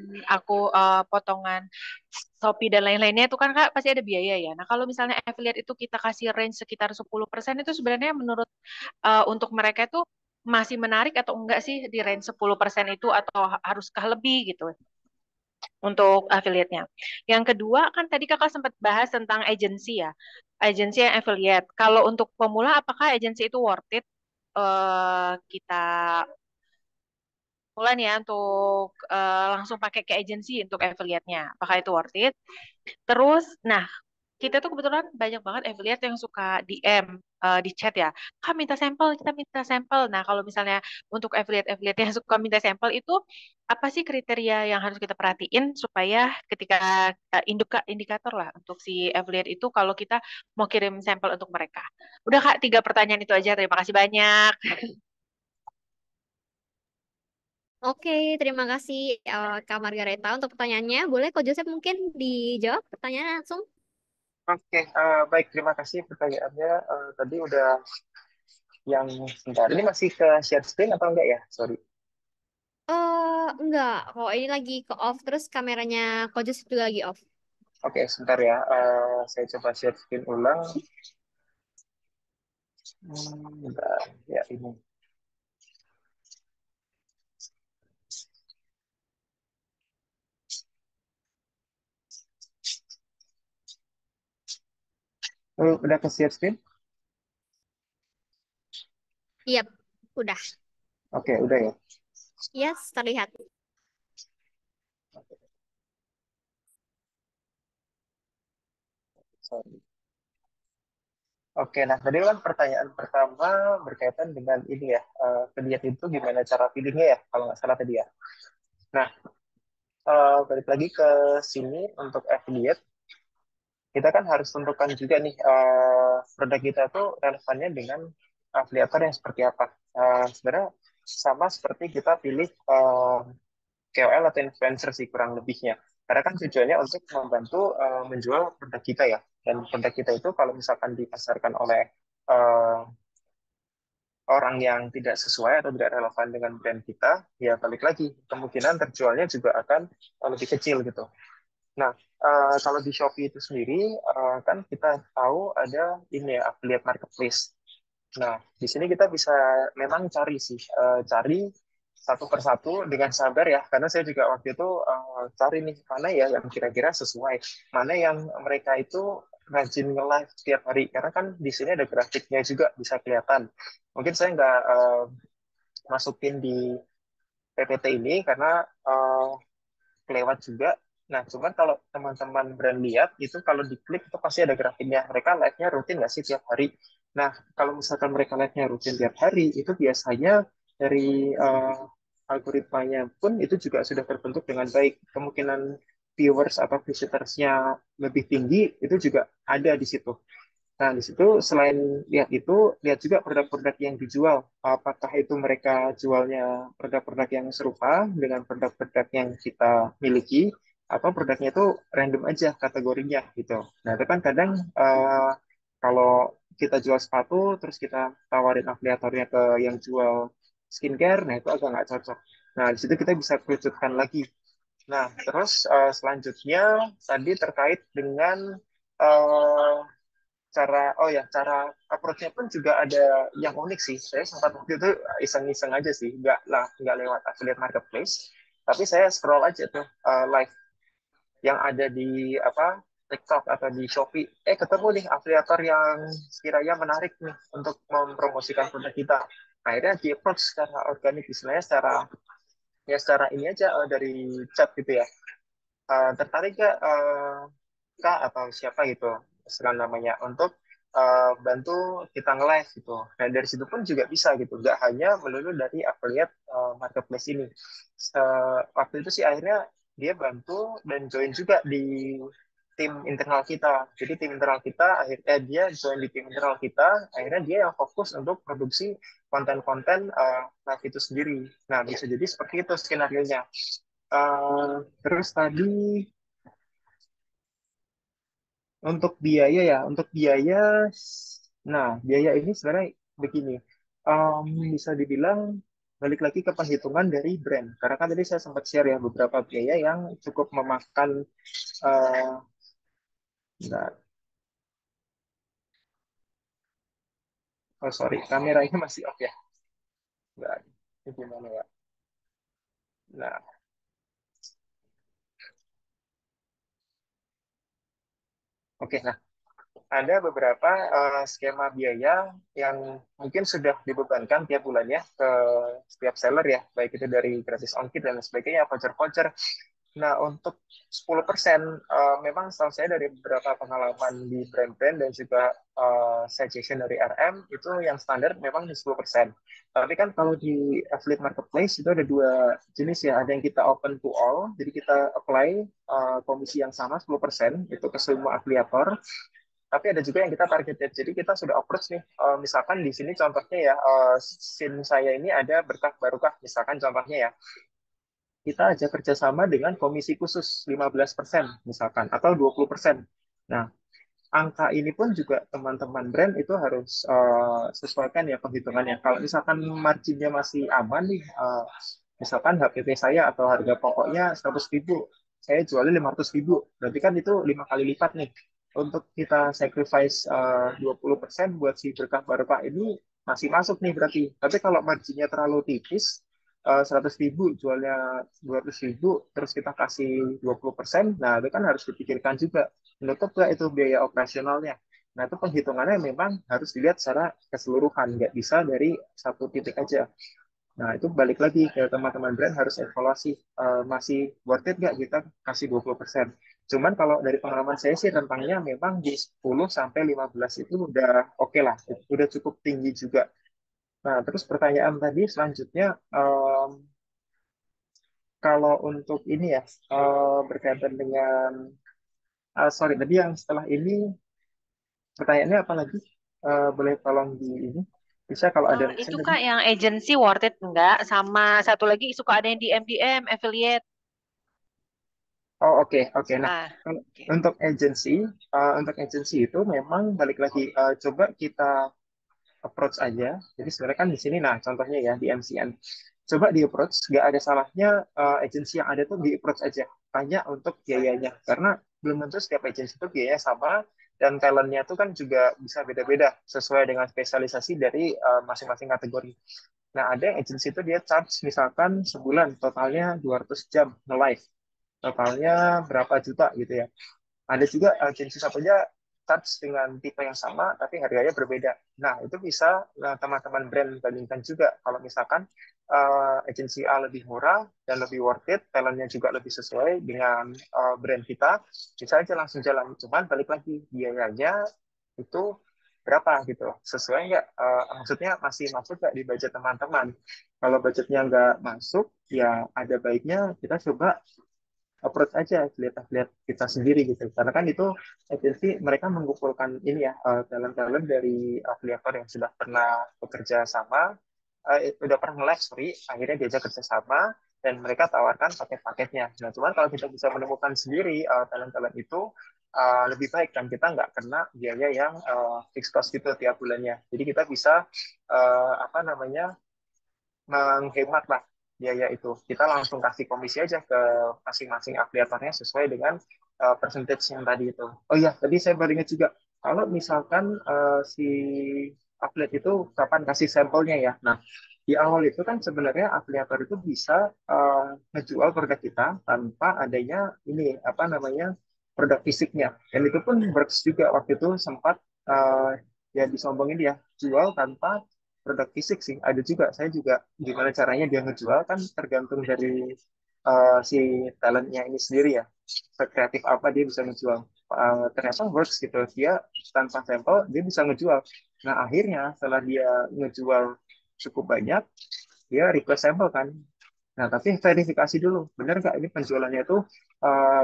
Shopee dan lain-lainnya itu kan Kak pasti ada biaya ya. Nah, kalau misalnya affiliate itu kita kasih range sekitar 10% itu sebenarnya menurut untuk mereka itu masih menarik atau enggak sih di range 10% itu atau haruskah lebih gitu untuk affiliate-nya. Yang kedua kan tadi kakak sempat bahas tentang agency ya, agency yang affiliate. Kalau untuk pemula apakah agency itu worth it kita mulai ya untuk langsung pakai ke agency untuk affiliate-nya? Apakah itu worth it? Terus, nah kita tuh kebetulan banyak banget affiliate yang suka DM di chat ya. Kak minta sampel, kita minta sampel. Nah, kalau misalnya untuk affiliate-affiliate yang suka minta sampel itu apa sih kriteria yang harus kita perhatiin supaya ketika indikator lah untuk si affiliate itu kalau kita mau kirim sampel untuk mereka. Udah Kak, tiga pertanyaan itu aja. Terima kasih banyak. Oke, terima kasih Kak Margareta untuk pertanyaannya. Boleh Kak Joseph mungkin dijawab pertanyaan langsung? Oke, baik terima kasih pertanyaannya. Tadi udah yang sebentar. Ini masih ke share screen atau enggak ya? Sorry. Enggak, kok ini lagi ke off terus kameranya Coaches juga lagi off. Oke, sebentar ya. Saya coba share screen ulang. Bentar. Ya, ini. Udah ke share screen? Iya, udah. Oke, udah ya. Yes, terlihat. Sorry. Oke, nah tadi kan pertanyaan pertama berkaitan dengan ini ya, affiliate itu gimana cara pilihnya ya, kalau nggak salah tadi ya. Nah, balik lagi ke sini untuk affiliate, kita kan harus tentukan juga nih produk kita tuh relevannya dengan afiliator yang seperti apa. Sebenarnya sama seperti kita pilih KOL atau influencer sih kurang lebihnya. Karena kan tujuannya untuk membantu menjual produk kita ya. Dan produk kita itu kalau misalkan dipasarkan oleh eh, orang yang tidak sesuai atau tidak relevan dengan brand kita, ya balik lagi kemungkinan terjualnya juga akan lebih kecil gitu. Nah, kalau di Shopee itu sendiri kan kita tahu ada ini ya affiliate marketplace. Nah, di sini kita bisa memang cari sih, cari satu persatu dengan sabar ya, karena saya juga waktu itu cari nih mana ya yang kira-kira sesuai, mana yang mereka itu rajin nge-live setiap hari, karena kan di sini ada grafiknya juga bisa kelihatan. Mungkin saya nggak masukin di PPT ini karena kelewat juga. Nah, cuman kalau teman-teman brand lihat, itu kalau diklik itu pasti ada grafiknya. Mereka live-nya rutin nggak sih tiap hari? Nah, kalau misalkan mereka live-nya rutin tiap hari, itu biasanya dari algoritmanya pun itu juga sudah terbentuk dengan baik. Kemungkinan viewers atau visitors-nya lebih tinggi, itu juga ada di situ. Nah, di situ selain lihat itu, lihat juga produk-produk yang dijual. Apakah itu mereka jualnya produk-produk yang serupa dengan produk-produk yang kita miliki, atau produknya itu random aja kategorinya gitu. Nah, itu kan kadang kalau kita jual sepatu, terus kita tawarin afiliatornya ke yang jual skincare, nah itu agak nggak cocok. Nah, di situ kita bisa kerucutkan lagi. Nah, terus selanjutnya tadi terkait dengan eh, cara approach-nya pun juga ada yang unik sih. Saya sempat waktu itu iseng-iseng aja sih, nggak lewat affiliate marketplace, tapi saya scroll aja tuh live yang ada di apa TikTok atau di Shopee. Ketemu nih afiliator yang sekiranya menarik nih untuk mempromosikan produk kita. Akhirnya di approach secara organik, istilahnya secara ini aja dari chat gitu ya. Tertarik gak Kak atau siapa gitu sekarang namanya untuk bantu kita nge-live gitu. Nah dari situ pun juga bisa gitu, nggak hanya melulu dari affiliate marketplace ini. Waktu itu sih akhirnya dia bantu dan join juga di tim internal kita. Jadi tim internal kita akhirnya dia join di tim internal kita, akhirnya dia yang fokus untuk produksi konten-konten live itu sendiri. Nah bisa jadi seperti itu skenario-nya. Terus tadi untuk biaya ya, untuk biaya, nah biaya ini sebenarnya begini, bisa dibilang balik lagi ke perhitungan dari brand. Karena kan tadi saya sempat share ya beberapa biaya yang cukup memakan, eh nah, oh sorry, kameranya masih off ya. Nggak, ini gimana ya? Nah, oke, nah ada beberapa skema biaya yang mungkin sudah dibebankan tiap bulannya ke setiap seller ya, baik itu dari gratis ongkir dan sebagainya, voucher-voucher. Nah, untuk 10%, memang setahu saya dari beberapa pengalaman di brand-brand dan juga suggestion dari RM, itu yang standar memang di 10%. Tapi kan kalau di affiliate marketplace itu ada dua jenis ya, ada yang kita open to all, jadi kita apply komisi yang sama 10% itu ke semua afiliator, tapi ada juga yang kita targeted. Jadi kita sudah approach nih, misalkan di sini contohnya ya, scene saya ini ada berkah barokah, misalkan contohnya ya, kita aja kerjasama dengan komisi khusus 15% misalkan, atau 20%. Nah, angka ini pun juga teman-teman brand itu harus sesuaikan ya perhitungannya. Kalau misalkan marginnya masih aman nih, Misalkan HPP saya atau harga pokoknya 100.000, saya jualnya 500.000, berarti kan itu 5 kali lipat nih. Untuk kita sacrifice 20% buat si berkah barokah ini masih masuk nih berarti. Tapi kalau marginnya terlalu tipis, 100.000 jualnya 200.000, terus kita kasih 20%, nah itu kan harus dipikirkan juga. Menutup nggak itu biaya operasionalnya? Nah itu penghitungannya memang harus dilihat secara keseluruhan, nggak bisa dari satu titik aja. Nah, itu balik lagi ke teman-teman brand harus evaluasi, masih worth it nggak kita kasih 20%. Cuman kalau dari pengalaman saya sih rentangnya memang di 10 sampai 15 itu udah oke lah, udah cukup tinggi juga. Nah, terus pertanyaan tadi selanjutnya, kalau untuk ini ya, berkaitan dengan, sorry, tadi yang setelah ini pertanyaannya apa lagi? Boleh tolong di ini? Bisa kalau ada next Itu tadi. Kak yang agency worth it enggak? Sama satu lagi suka ada yang DM affiliate. Oh, oke, oke. Nah, Ah, kalau oke. untuk agency itu memang balik lagi, coba kita approach aja. Jadi sebenarnya kan di sini, nah contohnya ya di MCN, coba di approach, nggak ada salahnya agensi yang ada tuh di approach aja. Tanya untuk biayanya, karena belum tentu setiap agensi itu biayanya sama, dan talentnya itu kan juga bisa beda-beda sesuai dengan spesialisasi dari masing-masing kategori. Nah, ada yang agensi itu dia charge misalkan sebulan totalnya 200 jam nge-live, totalnya berapa juta gitu ya. Ada juga agensi satunya charge dengan tipe yang sama tapi harganya berbeda. Nah, itu bisa teman-teman brand bandingkan juga. Kalau misalkan agensi A lebih murah dan lebih worth it, talentnya juga lebih sesuai dengan brand kita, bisa aja langsung jalan. Cuman balik lagi, biayanya itu berapa gitu, sesuai nggak? Maksudnya masih masuk nggak di budget teman-teman? Kalau budgetnya nggak masuk, ya ada baiknya kita coba approach aja lihat-lihat kita sendiri gitu, karena kan itu agency mereka mengumpulkan ini ya, talent-talent dari afiliator yang sudah pernah bekerja sama, udah pernah nge-live, sorry, akhirnya diajak kerja sama dan mereka tawarkan paket-paketnya. Nah, cuman kalau kita bisa menemukan sendiri talent-talent itu, lebih baik dan kita nggak kena biaya yang fixed cost gitu tiap bulannya. Jadi kita bisa apa namanya, menghemat lah biaya itu. Kita langsung kasih komisi aja ke masing-masing afiliatornya sesuai dengan percentage yang tadi itu. Oh iya, tadi saya baru ingat juga, kalau misalkan si afiliat itu kapan kasih sampelnya ya. Nah, di awal itu kan sebenarnya afiliator itu bisa ngejual produk kita tanpa adanya ini apa namanya, produk fisiknya. Dan itu pun works juga, waktu itu sempat ya disombongin dia jual tanpa produk fisik sih, ada juga. Saya juga gimana caranya dia ngejual kan tergantung dari si talentnya ini sendiri ya, sekreatif apa dia bisa ngejual. Ternyata works gitu, dia tanpa sampel dia bisa ngejual. Nah, akhirnya setelah dia ngejual cukup banyak, dia request sampel kan. Nah, tapi verifikasi dulu, benar nggak ini penjualannya itu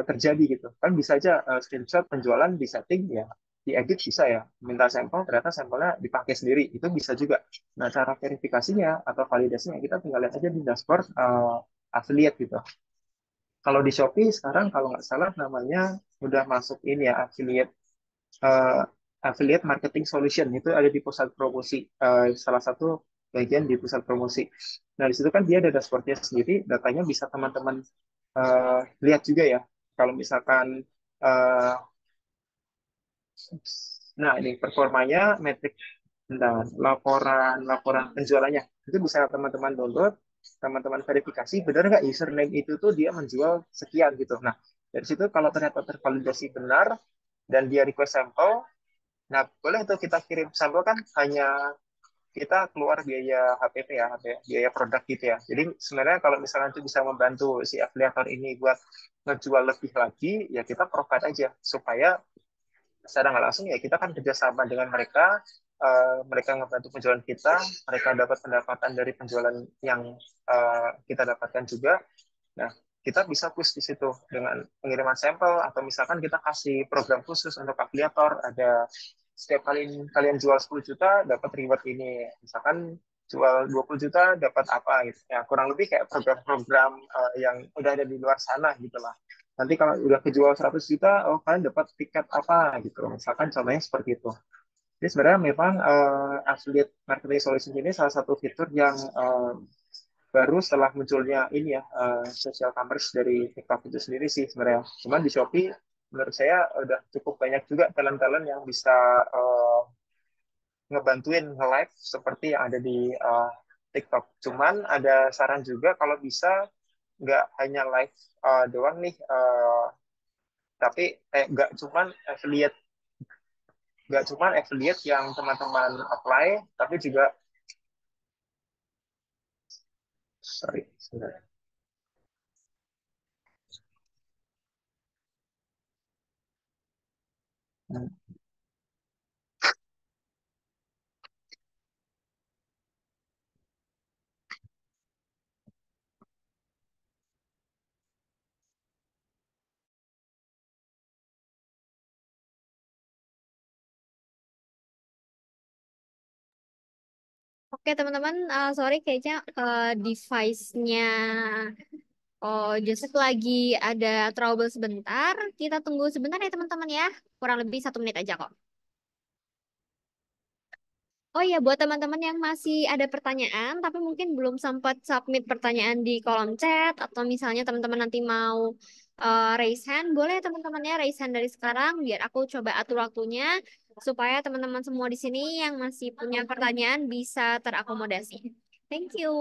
terjadi gitu. Kan bisa aja screenshot penjualan di setting ya, diedit bisa ya, minta sampel, ternyata sampelnya dipakai sendiri, itu bisa juga. Nah, cara verifikasinya atau validasinya kita tinggal lihat aja di dashboard affiliate gitu. Kalau di Shopee sekarang kalau nggak salah namanya udah masuk ini ya, eh, affiliate marketing solution, itu ada di pusat promosi, salah satu bagian di pusat promosi. Nah, di situ kan dia ada dashboardnya sendiri, datanya bisa teman-teman lihat juga ya. Kalau misalkan eh, nah ini performanya, metrik dan laporan laporan penjualannya itu bisa teman-teman download, teman-teman verifikasi benar nggak username itu tuh dia menjual sekian gitu. Nah, dari situ kalau ternyata tervalidasi benar dan dia request sampel, nah boleh tuh kita kirim sampel, kan hanya kita keluar biaya HPP ya, biaya produk gitu ya. Jadi sebenarnya kalau misalnya itu bisa membantu si afiliator ini buat ngejual lebih lagi, ya kita provide aja supaya secara nggak langsung ya kita kan kerjasama dengan mereka, mereka ngebantu penjualan kita, mereka dapat pendapatan dari penjualan yang kita dapatkan juga. Nah, kita bisa push di situ dengan pengiriman sampel, atau misalkan kita kasih program khusus untuk afiliator, ada setiap kali kalian jual 10 juta dapat reward ini, misalkan jual 20 juta dapat apa gitu ya, kurang lebih kayak program-program yang udah ada di luar sana gitu lah. Nanti kalau udah kejual 100 juta, oh kalian dapat tiket apa gitu, misalkan contohnya seperti itu. Jadi sebenarnya memang affiliate marketing solution ini salah satu fitur yang baru setelah munculnya ini ya social commerce dari TikTok itu sendiri sih sebenarnya. Cuman di Shopee menurut saya udah cukup banyak juga talent-talent yang bisa eh, ngebantuin nge-live seperti yang ada di TikTok. Cuman ada saran juga kalau bisa nggak hanya live doang nih, tapi nggak cuman affiliate, yang teman-teman apply, tapi juga sorry sebentar. Oke teman-teman, sorry kayaknya device-nya Joseph lagi ada trouble sebentar. Kita tunggu sebentar ya teman-teman ya. Kurang lebih 1 menit aja kok. Oh ya, buat teman-teman yang masih ada pertanyaan, tapi mungkin belum sempat submit pertanyaan di kolom chat, atau misalnya teman-teman nanti mau raise hand, boleh teman-teman ya raise hand dari sekarang, biar aku coba atur waktunya, supaya teman-teman semua di sini yang masih punya pertanyaan bisa terakomodasi. Thank you.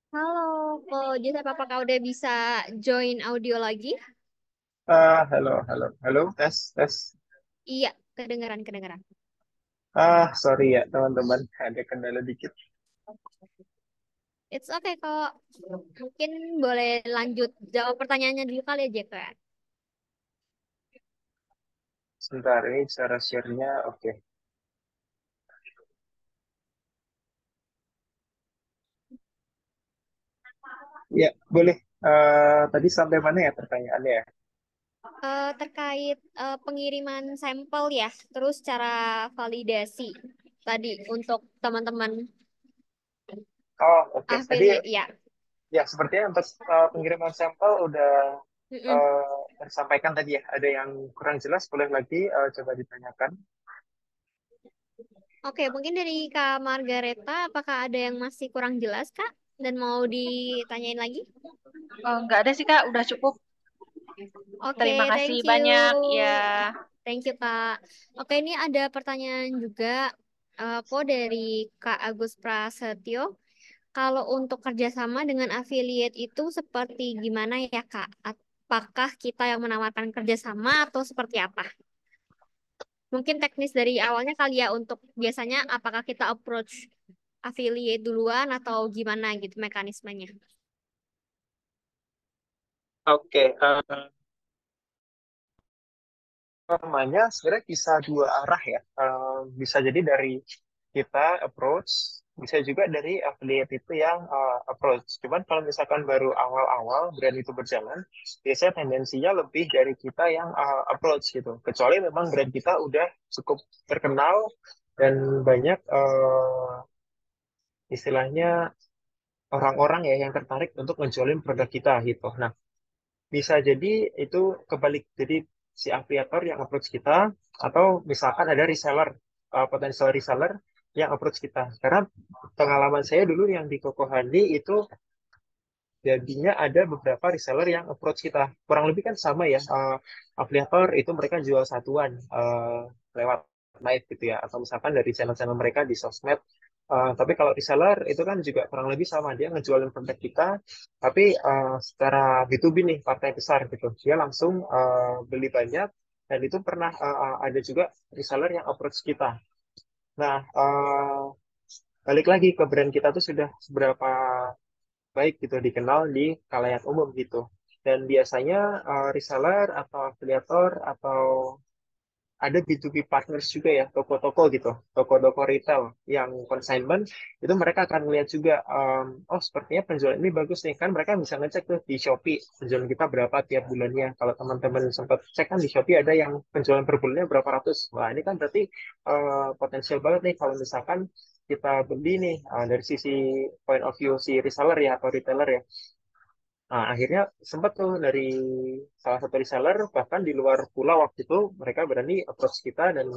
Halo, Ko Joseph, apakah udah bisa join audio lagi? Halo, halo, halo, tes, tes. Iya, kedengeran, kedengeran. Sorry ya teman-teman, ada kendala dikit. It's okay kok. Mungkin boleh lanjut jawab pertanyaannya dulu kali aja, Kak. Sebentar, ini cara share-nya, oke. Ya, boleh. Tadi sampai mana ya pertanyaannya ya? Terkait pengiriman sampel ya, terus cara validasi tadi untuk teman-teman Oh, oke. Tadi affiliate ya. ya sepertinya untuk pengiriman sampel udah Mm-mm. tersampaikan tadi ya. Ada yang kurang jelas, boleh lagi coba ditanyakan. Oke, mungkin dari Kak Margareta, apakah ada yang masih kurang jelas, Kak? Dan mau ditanyain lagi? Nggak ada sih Kak, udah cukup. Oke, Terima kasih thank you. banyak ya. Thank you, Kak. Oke, ini ada pertanyaan juga kok dari Kak Agus Prasetyo. Kalau untuk kerjasama dengan affiliate itu seperti gimana ya, Kak? Apakah kita yang menawarkan kerjasama atau seperti apa? Mungkin teknis dari awalnya kali ya untuk biasanya apakah kita approach affiliate duluan atau gimana gitu mekanismenya. Oke, namanya sebenarnya bisa dua arah ya. Bisa jadi dari kita approach, bisa juga dari affiliate itu yang approach. Cuman kalau misalkan baru awal-awal brand itu berjalan, biasanya tendensinya lebih dari kita yang approach gitu. Kecuali memang brand kita udah cukup terkenal dan banyak istilahnya orang-orang ya yang tertarik untuk ngejualin produk kita gitu. Nah, bisa jadi itu kebalik. Jadi si afiliator yang approach kita atau misalkan ada reseller, potensial reseller yang approach kita. Karena pengalaman saya dulu yang di Koko Handi itu jadinya ada beberapa reseller yang approach kita. Kurang lebih kan sama ya. Afiliator itu mereka jual satuan lewat live gitu ya. Atau misalkan dari channel-channel mereka di sosmed. Tapi kalau reseller itu kan juga kurang lebih sama. Dia ngejualin produk kita. Tapi secara B2B nih, partai besar gitu. Dia langsung beli banyak. Dan itu pernah ada juga reseller yang approach kita. Nah, balik lagi ke brand kita tuh sudah seberapa baik gitu dikenal di kalayak umum gitu. Dan biasanya reseller atau afiliator atau ada B2B partners juga ya, toko-toko gitu, toko-toko retail yang consignment, itu mereka akan melihat juga, oh sepertinya penjualan ini bagus nih, kan mereka bisa ngecek tuh di Shopee, penjualan kita berapa tiap bulannya. Kalau teman-teman sempat cek kan di Shopee ada yang penjualan per bulannya berapa ratus. Wah ini kan berarti potensial banget nih kalau misalkan kita beli nih dari sisi point of view si reseller ya atau retailer ya. Nah, akhirnya sempat tuh dari salah satu reseller, bahkan di luar pulau waktu itu, mereka berani approach kita dan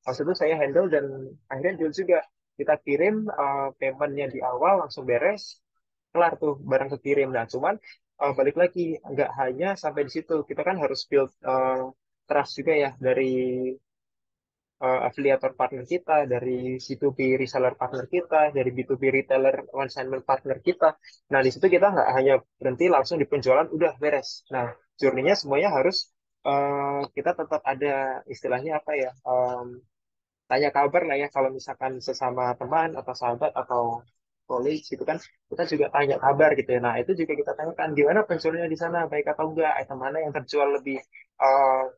waktu itu saya handle dan akhirnya deal juga. Kita kirim paymentnya di awal langsung beres, kelar tuh barang kekirim. Nah, cuman balik lagi, nggak hanya sampai di situ. Kita kan harus build trust juga ya dari afiliator partner kita, dari C2B reseller partner kita, dari B2B retailer consignment partner kita. Nah, di situ kita nggak hanya berhenti langsung di penjualan, udah beres. Nah, journey-nya semuanya harus kita tetap ada istilahnya apa ya, tanya kabar lah ya kalau misalkan sesama teman atau sahabat atau colleagues gitu kan kita juga tanya kabar gitu ya. Nah itu juga kita tanyakan gimana penjualannya di sana baik atau enggak, item mana yang terjual lebih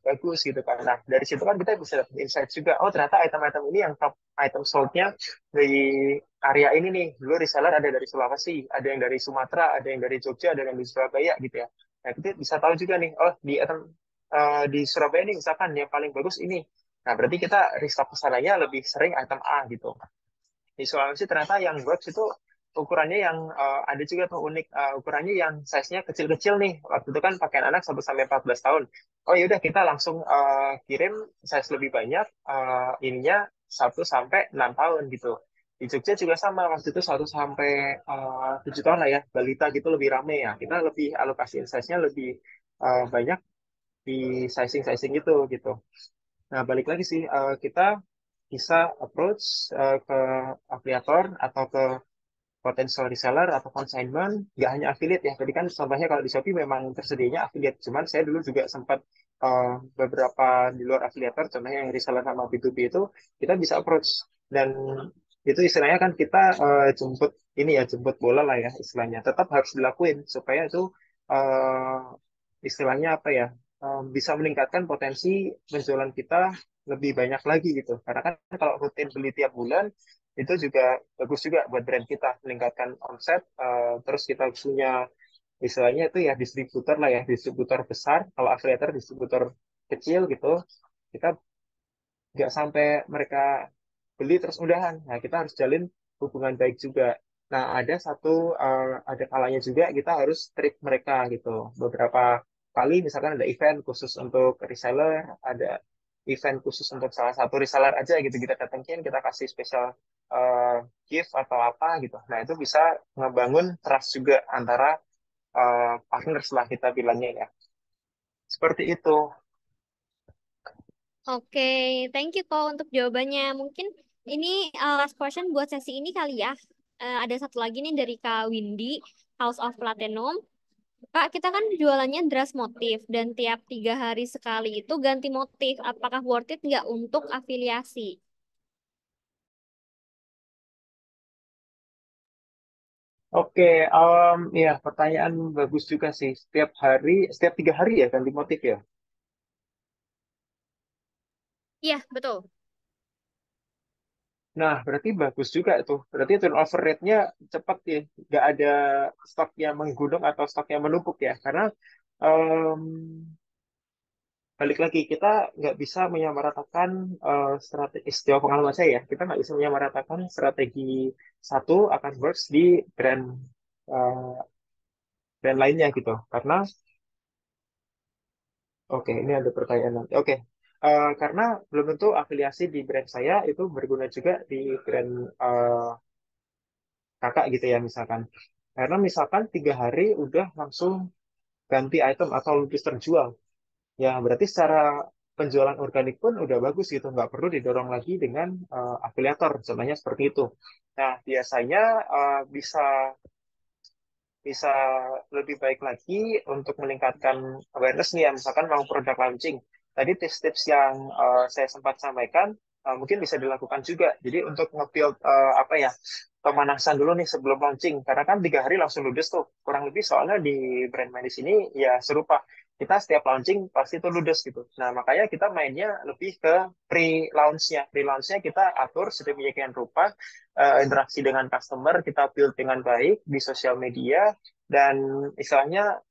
bagus gitu kan. Nah dari situ kan kita bisa dapat insight juga, oh ternyata item-item ini yang top item sold-nya di area ini nih, dulu reseller ada dari Sulawesi, ada yang dari Sumatera, ada yang dari Jogja, ada yang dari Surabaya gitu ya. Nah kita bisa tahu juga nih, oh di item di Surabaya ini misalkan yang paling bagus ini. Nah, berarti kita restock pesanannya lebih sering item A gitu. Di Sulawesi ternyata yang works itu ukurannya yang ada juga tuh unik, ukurannya yang size-nya kecil-kecil nih. Waktu itu kan pakaian anak 1 sampai 14 tahun. Oh yaudah kita langsung kirim size lebih banyak, ininya 1 sampai 6 tahun gitu. Di Jogja juga sama, waktu itu 1 sampai 7 tahun lah ya. Balita gitu lebih rame ya. Kita lebih alokasi size-nya lebih banyak di sizing-sizing gitu gitu. Nah, balik lagi sih, kita bisa approach ke afiliator atau ke potential reseller atau consignment, nggak hanya affiliate ya. Tadi kan contohnya kalau di Shopee memang tersedianya affiliate. Cuman saya dulu juga sempat beberapa di luar afiliator, contohnya yang reseller sama B2B itu, kita bisa approach. Dan itu istilahnya kan kita jemput ini ya, jemput bola lah ya istilahnya. Tetap harus dilakuin supaya itu eh, istilahnya apa ya, bisa meningkatkan potensi penjualan kita lebih banyak lagi gitu. Karena kan kalau rutin beli tiap bulan, itu juga bagus juga buat brand kita, meningkatkan omset, terus kita punya istilahnya itu ya distributor lah ya, distributor besar, kalau afiliator distributor kecil gitu, kita nggak sampai mereka beli terus udahan. Nah, kita harus jalin hubungan baik juga. Nah, ada kalanya juga kita harus treat mereka gitu. Beberapa kali misalkan ada event khusus untuk reseller, ada event khusus untuk salah satu reseller aja gitu, kita datengin, kita kasih special uh, gift atau apa gitu. Nah, itu bisa ngebangun trust juga antara partner setelah kita bilangnya ya. Seperti itu. Oke, thank you kok untuk jawabannya. Mungkin ini last question buat sesi ini kali ya. Ada satu lagi nih dari Kak Windy, House of Platinum. Kak, kita kan jualannya dress motif dan tiap 3 hari sekali itu ganti motif. Apakah worth it nggak untuk afiliasi? Oke, ya pertanyaan bagus juga sih. Setiap 3 hari ya ganti motif ya. Iya, betul. Nah, berarti bagus juga tuh. Berarti turnover rate-nya cepat ya. Nggak ada stok yang menggunung atau stok yang menumpuk ya. Karena em, balik lagi, kita nggak bisa menyamaratakan strategi, sejauh pengalaman saya ya, kita nggak bisa menyamaratakan strategi satu akan works di eh, brand lainnya gitu. Karena Oke, ini ada pertanyaan nanti. Oke, karena belum tentu afiliasi di brand saya itu berguna juga di brand kakak gitu ya misalkan. Karena misalkan 3 hari udah langsung ganti item atau lupis terjual, ya berarti secara penjualan organik pun udah bagus gitu, nggak perlu didorong lagi dengan afiliator, contohnya seperti itu. Nah, biasanya bisa bisa lebih baik lagi untuk meningkatkan awareness nih ya, misalkan mau produk launching. Tadi tips-tips yang saya sempat sampaikan mungkin bisa dilakukan juga. Jadi untuk nge-build apa ya, pemanasan dulu nih sebelum launching. Karena kan 3 hari langsung ludes tuh. Kurang lebih soalnya di brand manis ini ya serupa. Kita setiap launching pasti tuh ludes gitu. Nah, makanya kita mainnya lebih ke pre-launch-nya. Pre-launch-nya kita atur sedemikian rupa, interaksi dengan customer kita build dengan baik di sosial media, dan istilahnya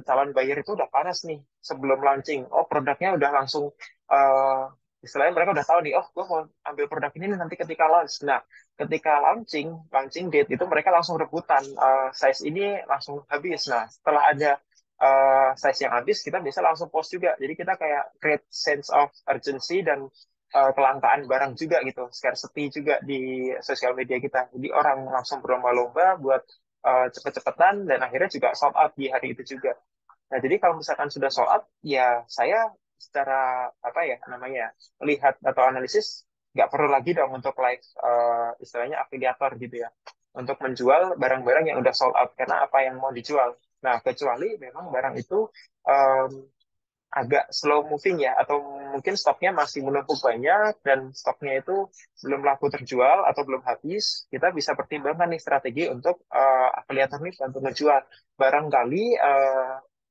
calon buyer itu udah panas nih sebelum launching. Oh, produknya udah langsung uh, istilahnya mereka udah tahu nih, oh gue mau ambil produk ini nih nanti ketika launch. Nah, ketika launching date itu mereka langsung rebutan, size ini langsung habis. Nah, setelah ada size yang habis, kita bisa langsung post juga. Jadi kita kayak create sense of urgency dan kelangkaan barang juga gitu, scarcity juga di sosial media kita. Jadi orang langsung berlomba-lomba buat cepet-cepetan, dan akhirnya juga sold out di hari itu juga. Nah, jadi kalau misalkan sudah sold out, ya saya secara apa ya namanya, lihat atau analisis, nggak perlu lagi dong untuk live istilahnya afiliator gitu ya, untuk menjual barang-barang yang udah sold out, karena apa yang mau dijual. Nah, kecuali memang barang itu em, agak slow moving ya, atau mungkin stoknya masih menumpuk banyak dan stoknya itu belum laku terjual atau belum habis, kita bisa pertimbangkan nih strategi untuk afiliator nih untuk ngejual. Barangkali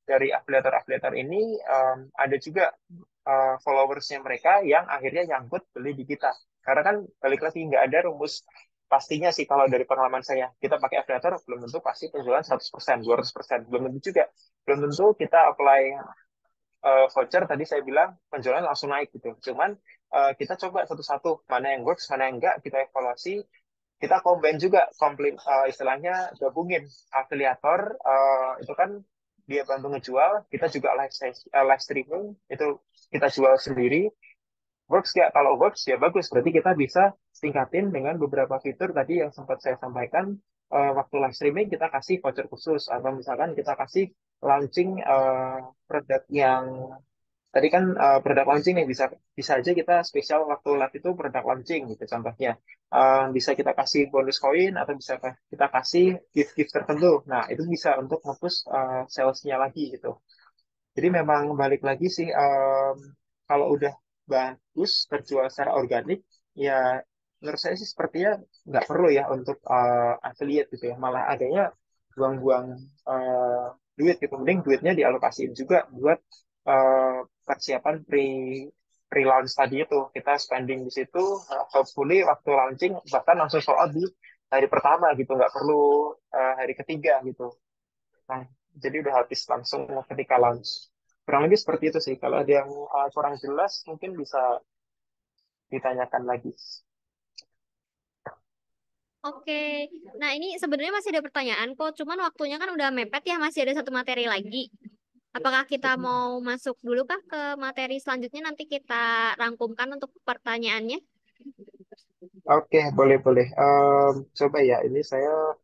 dari afiliator-afiliator ini ada juga followersnya mereka yang akhirnya nyangkut beli di kita. Karena kan balik lagi, nggak ada rumus pastinya sih kalau dari pengalaman saya. Kita pakai afiliator belum tentu pasti penjualan 100%, 200%. Belum tentu juga. Belum tentu kita apply voucher, tadi saya bilang penjualan langsung naik gitu. Cuman kita coba satu-satu mana yang works, mana yang enggak, kita evaluasi, kita combine juga, istilahnya gabungin afiliator, itu kan dia bantu ngejual, kita juga live streaming, itu kita jual sendiri. Works ya, kalau works ya bagus, berarti kita bisa tingkatin dengan beberapa fitur tadi yang sempat saya sampaikan. Waktu live streaming kita kasih voucher khusus, atau misalkan kita kasih launching produk yang tadi kan produk launching nih bisa bisa aja kita spesial waktu live itu produk launching gitu contohnya. Bisa kita kasih bonus koin atau bisa kita kasih gift-gift tertentu. Nah, itu bisa untuk nge-push salesnya lagi gitu. Jadi memang balik lagi sih, kalau udah bagus terjual secara organik, ya menurut saya sih sepertinya nggak perlu ya untuk affiliate gitu ya. Malah adanya buang-buang duit gitu. Mending duitnya dialokasiin juga buat eh, persiapan pre-launch tadi itu. Kita spending di situ, hopefully waktu launching bahkan langsung sold out di hari pertama gitu. Nggak perlu hari ketiga gitu. Nah, jadi udah habis langsung ketika launch. Kurang lebih seperti itu sih. Kalau ada yang kurang jelas, mungkin bisa ditanyakan lagi. Oke, nah ini sebenarnya masih ada pertanyaan kok, cuman waktunya kan udah mepet ya, masih ada satu materi lagi. Apakah kita mau masuk dulu kah ke materi selanjutnya, nanti kita rangkumkan untuk pertanyaannya? Oke, boleh boleh. Coba ya, ini saya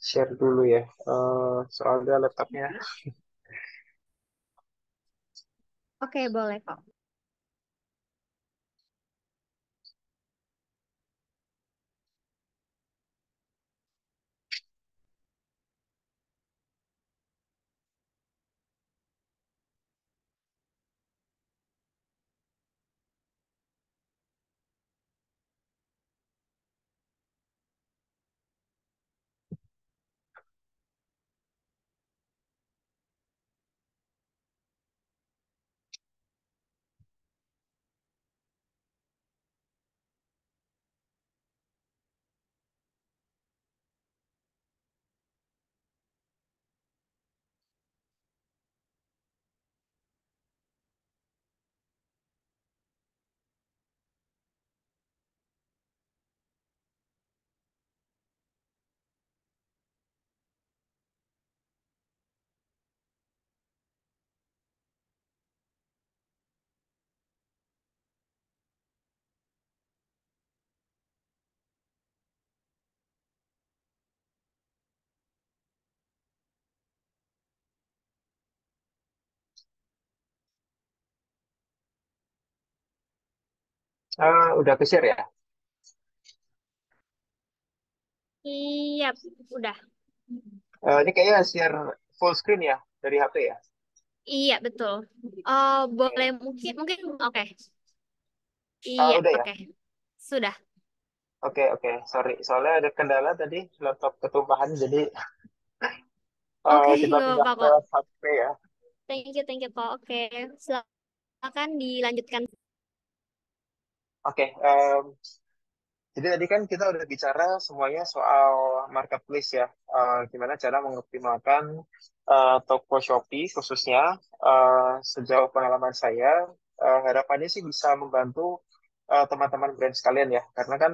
share dulu ya. Soalnya laptopnya. Oke, boleh kok. Udah ke-share ya? Iya, udah. Ini kayaknya share full screen ya dari HP ya? Iya, betul. Oh, boleh Oke. mungkin, mungkin, oke. Iya, Udah ya? oke. Sudah. Oke, oke. Sorry. Soalnya ada kendala tadi, laptop ketumpahan, jadi Oke, kita nggak pindah apa-apa ke kok. HP ya. Thank you kok. Oke, silakan dilanjutkan. Oke, jadi tadi kan kita udah bicara semuanya soal marketplace ya. Gimana cara mengoptimalkan toko Shopee khususnya. Sejauh pengalaman saya, harapannya sih bisa membantu teman-teman brand sekalian ya. Karena kan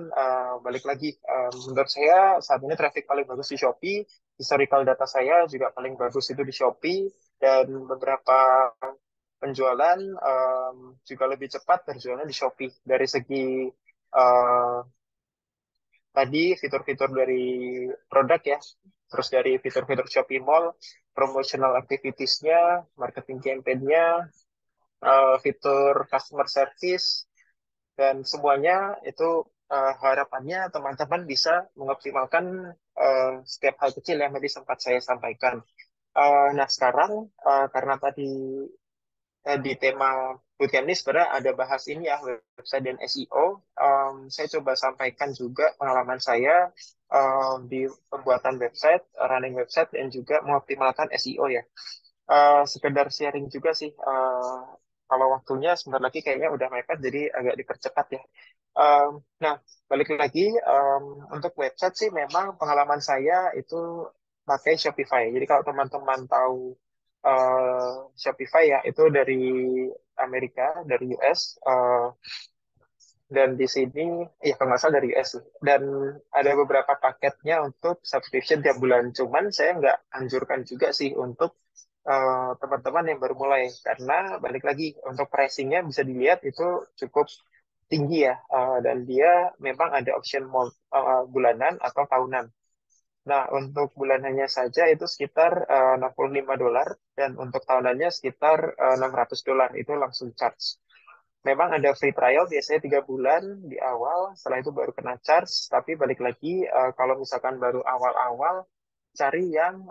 balik lagi, menurut saya saat ini traffic paling bagus di Shopee, historical data saya juga paling bagus itu di Shopee, dan beberapa penjualan juga lebih cepat berjualnya di Shopee dari segi eh, tadi fitur-fitur dari produk ya, terus dari fitur-fitur Shopee Mall, promotional activities-nya, marketing campaign-nya, fitur customer service, dan semuanya itu harapannya teman-teman bisa mengoptimalkan setiap hal kecil yang tadi sempat saya sampaikan. Nah, sekarang karena tadi di tema bootcamp ini sebenarnya ada bahas ini ya, website dan SEO. Saya coba sampaikan juga pengalaman saya di pembuatan website, running website, dan juga mengoptimalkan SEO ya. Sekedar sharing juga sih. Kalau waktunya sebentar lagi kayaknya udah mepet, jadi agak dipercepat ya. Nah, balik lagi untuk website sih memang pengalaman saya itu pakai Shopify. Jadi kalau teman-teman tahu Shopify ya, itu dari Amerika, dari US. Dan di sini, ya kalau nggak salah dari US sih. Dan ada beberapa paketnya untuk subscription tiap bulan. Cuman saya nggak anjurkan juga sih untuk teman-teman yang baru mulai. Karena balik lagi, untuk pricingnya bisa dilihat itu cukup tinggi ya. Dan dia memang ada option bulanan atau tahunan. Nah, untuk bulanannya saja itu sekitar $65 dan untuk tahunannya sekitar $600 itu langsung charge. Memang ada free trial biasanya 3 bulan di awal, setelah itu baru kena charge. Tapi balik lagi kalau misalkan baru awal-awal cari yang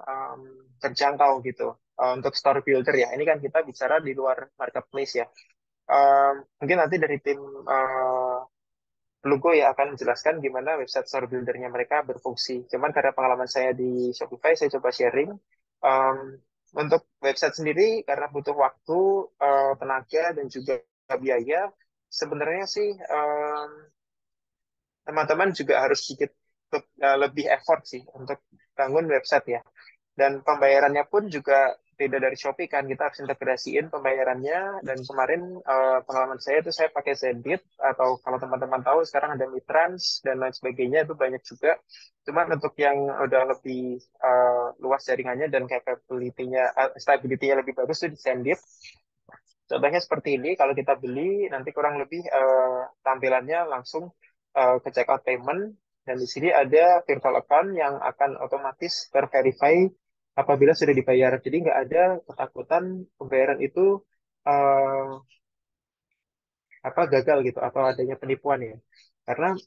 terjangkau gitu. Untuk store builder ya, ini kan kita bicara di luar marketplace ya. Mungkin nanti dari tim Lugo ya akan menjelaskan gimana website store buildernya mereka berfungsi. Cuman karena pengalaman saya di Shopify, saya coba sharing. Um, untuk website sendiri, karena butuh waktu, tenaga, dan juga biaya, sebenarnya sih teman-teman juga harus sedikit lebih effort sih untuk bangun website ya. Dan pembayarannya pun juga beda dari Shopee kan, kita harus integrasiin pembayarannya. Dan kemarin pengalaman saya itu saya pakai Zenbit, atau kalau teman-teman tahu sekarang ada Mitrans dan lain sebagainya, itu banyak juga. Cuman untuk yang udah lebih luas jaringannya dan capability-nya, stability-nya lebih bagus itu di Zenbit. Contohnya seperti ini, kalau kita beli nanti kurang lebih tampilannya langsung ke checkout payment, dan di sini ada virtual account yang akan otomatis terverify apabila sudah dibayar. Jadi nggak ada ketakutan pembayaran itu eh, gagal gitu atau adanya penipuan ya. Karena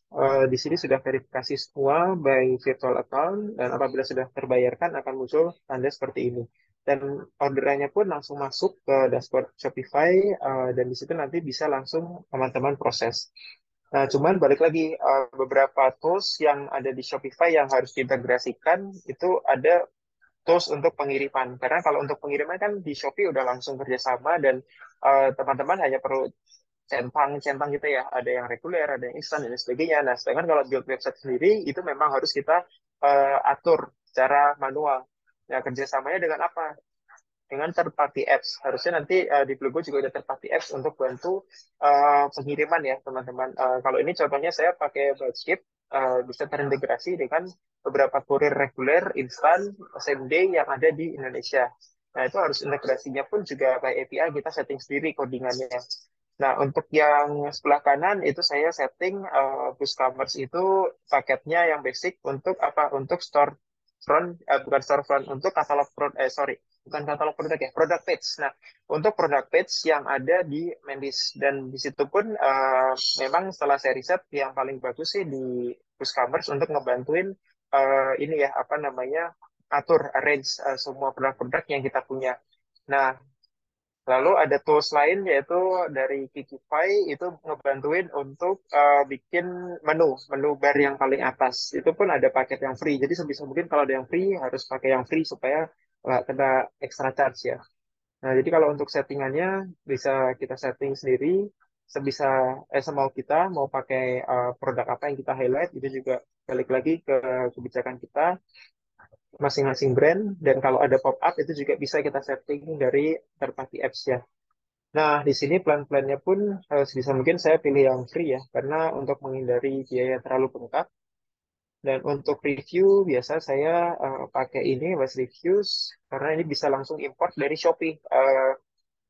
di sini sudah verifikasi semua by virtual account, dan apabila sudah terbayarkan akan muncul tanda seperti ini. Dan orderannya pun langsung masuk ke dashboard Shopify, dan di situ nanti bisa langsung teman-teman proses. Nah, cuman balik lagi, beberapa tools yang ada di Shopify yang harus diintegrasikan itu ada tools untuk pengiriman. Karena kalau untuk pengiriman kan di Shopee udah langsung kerjasama, dan teman-teman hanya perlu centang gitu ya. Ada yang reguler, ada yang instan, dan sebagainya. Nah, sedangkan kalau build website sendiri, itu memang harus kita atur secara manual. Nah, kerjasamanya dengan apa? Dengan third party apps. Harusnya nanti di Blogo juga ada third party apps untuk bantu pengiriman ya, teman-teman. Kalau ini contohnya saya pakai Brightshift, bisa terintegrasi dengan beberapa kurir reguler, instan, same day yang ada di Indonesia. Nah, itu harus integrasinya pun juga by API kita setting sendiri codingannya. Nah, untuk yang sebelah kanan itu saya setting BoostCommerce itu paketnya yang basic untuk apa? Untuk store front, bukan store front, untuk katalog sorry, bukan katalog produk ya, product page. Nah, untuk product page yang ada di Mendis, dan di situ pun memang setelah saya riset yang paling bagus sih di BoostCommerce untuk ngebantuin ini ya apa namanya atur arrange semua produk-produk yang kita punya. Nah, lalu ada tools lain yaitu dari Kikify, itu ngebantuin untuk bikin menu bar yang paling atas. Itu pun ada paket yang free. Jadi sebisa mungkin kalau ada yang free harus pakai yang free supaya nggak kena extra charge ya. Nah, jadi kalau untuk settingannya bisa kita setting sendiri sebisa semau kita mau pakai produk apa yang kita highlight, itu juga balik lagi ke kebijakan kita masing-masing brand. Dan kalau ada pop up itu juga bisa kita setting dari third party apps ya. Nah, di sini plan-plannya pun sebisa mungkin saya pilih yang free ya, karena untuk menghindari biaya terlalu bengkak. Dan untuk review, biasa saya pakai ini, West Reviews, karena ini bisa langsung import dari Shopee.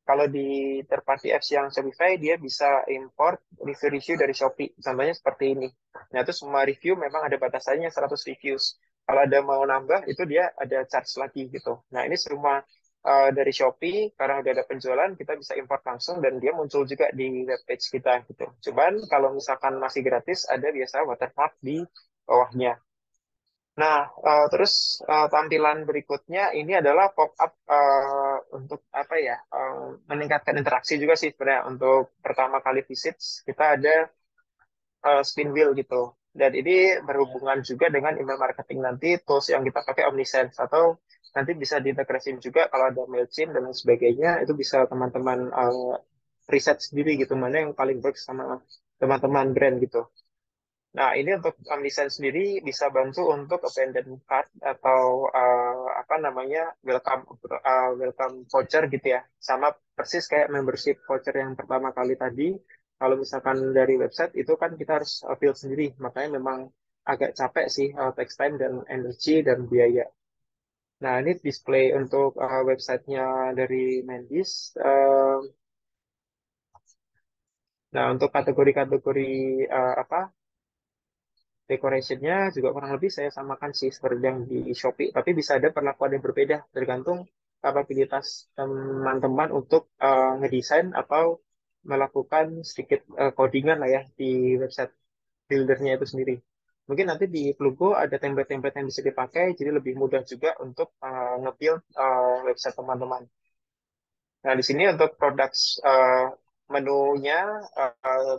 Kalau di third party apps yang Shopify, dia bisa import review-review dari Shopee. Contohnya seperti ini. Nah, itu semua review memang ada batasannya 100 reviews. Kalau ada mau nambah, itu dia ada charge lagi gitu. Nah, ini semua dari Shopee, karena udah ada penjualan, kita bisa import langsung, dan dia muncul juga di webpage kita gitu. Cuman kalau misalkan masih gratis, ada biasa watermark di bawahnya. Nah, terus tampilan berikutnya ini adalah pop-up untuk apa ya? Meningkatkan interaksi juga sih sebenarnya. Untuk pertama kali visit, kita ada spin wheel gitu. Dan ini berhubungan juga dengan email marketing nanti, tools yang kita pakai Omnisense, atau nanti bisa diintegrasiin juga kalau ada MailChimp dan lain sebagainya, itu bisa teman-teman riset sendiri gitu, mana yang paling works sama teman-teman brand gitu. Nah, ini untuk Omnisense sendiri bisa bantu untuk abandon cart atau apa namanya welcome voucher gitu ya. Sama persis kayak membership voucher yang pertama kali tadi. Kalau misalkan dari website itu kan kita harus build sendiri, makanya memang agak capek sih, takes time dan energi dan biaya. Nah, ini display untuk websitenya dari Mendis. Nah, untuk kategori-kategori apa Decoration-nya juga kurang lebih saya samakan sih seperti yang di Shopee, tapi bisa ada perlakuan yang berbeda tergantung kapabilitas teman-teman untuk ngedesain atau melakukan sedikit codingan lah ya di website buildernya itu sendiri. Mungkin nanti di Plugo ada template-template yang bisa dipakai, jadi lebih mudah juga untuk nge-build website teman-teman. Nah, di sini untuk produk menunya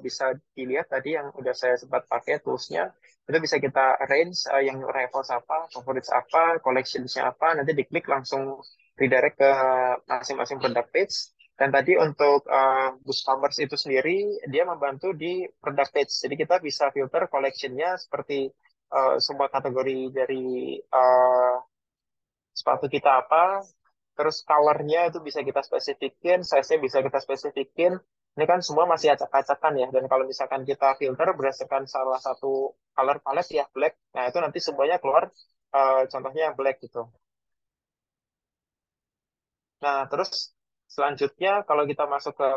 bisa dilihat tadi yang udah saya sempat pakai toolsnya. Itu bisa kita arrange yang rivals apa, favorites apa, collectionsnya apa. Nanti diklik langsung redirect ke masing-masing product page. Dan tadi untuk BookCommerce itu sendiri, dia membantu di product page. Jadi kita bisa filter collectionnya seperti semua kategori dari uh, sepatu kita apa, terus colornya itu bisa kita spesifikin, size-nya bisa kita spesifikin. Ini kan semua masih acak-acakan ya, dan kalau misalkan kita filter berdasarkan salah satu color palette ya, black, nah itu nanti semuanya keluar contohnya yang black gitu. Nah, terus selanjutnya kalau kita masuk ke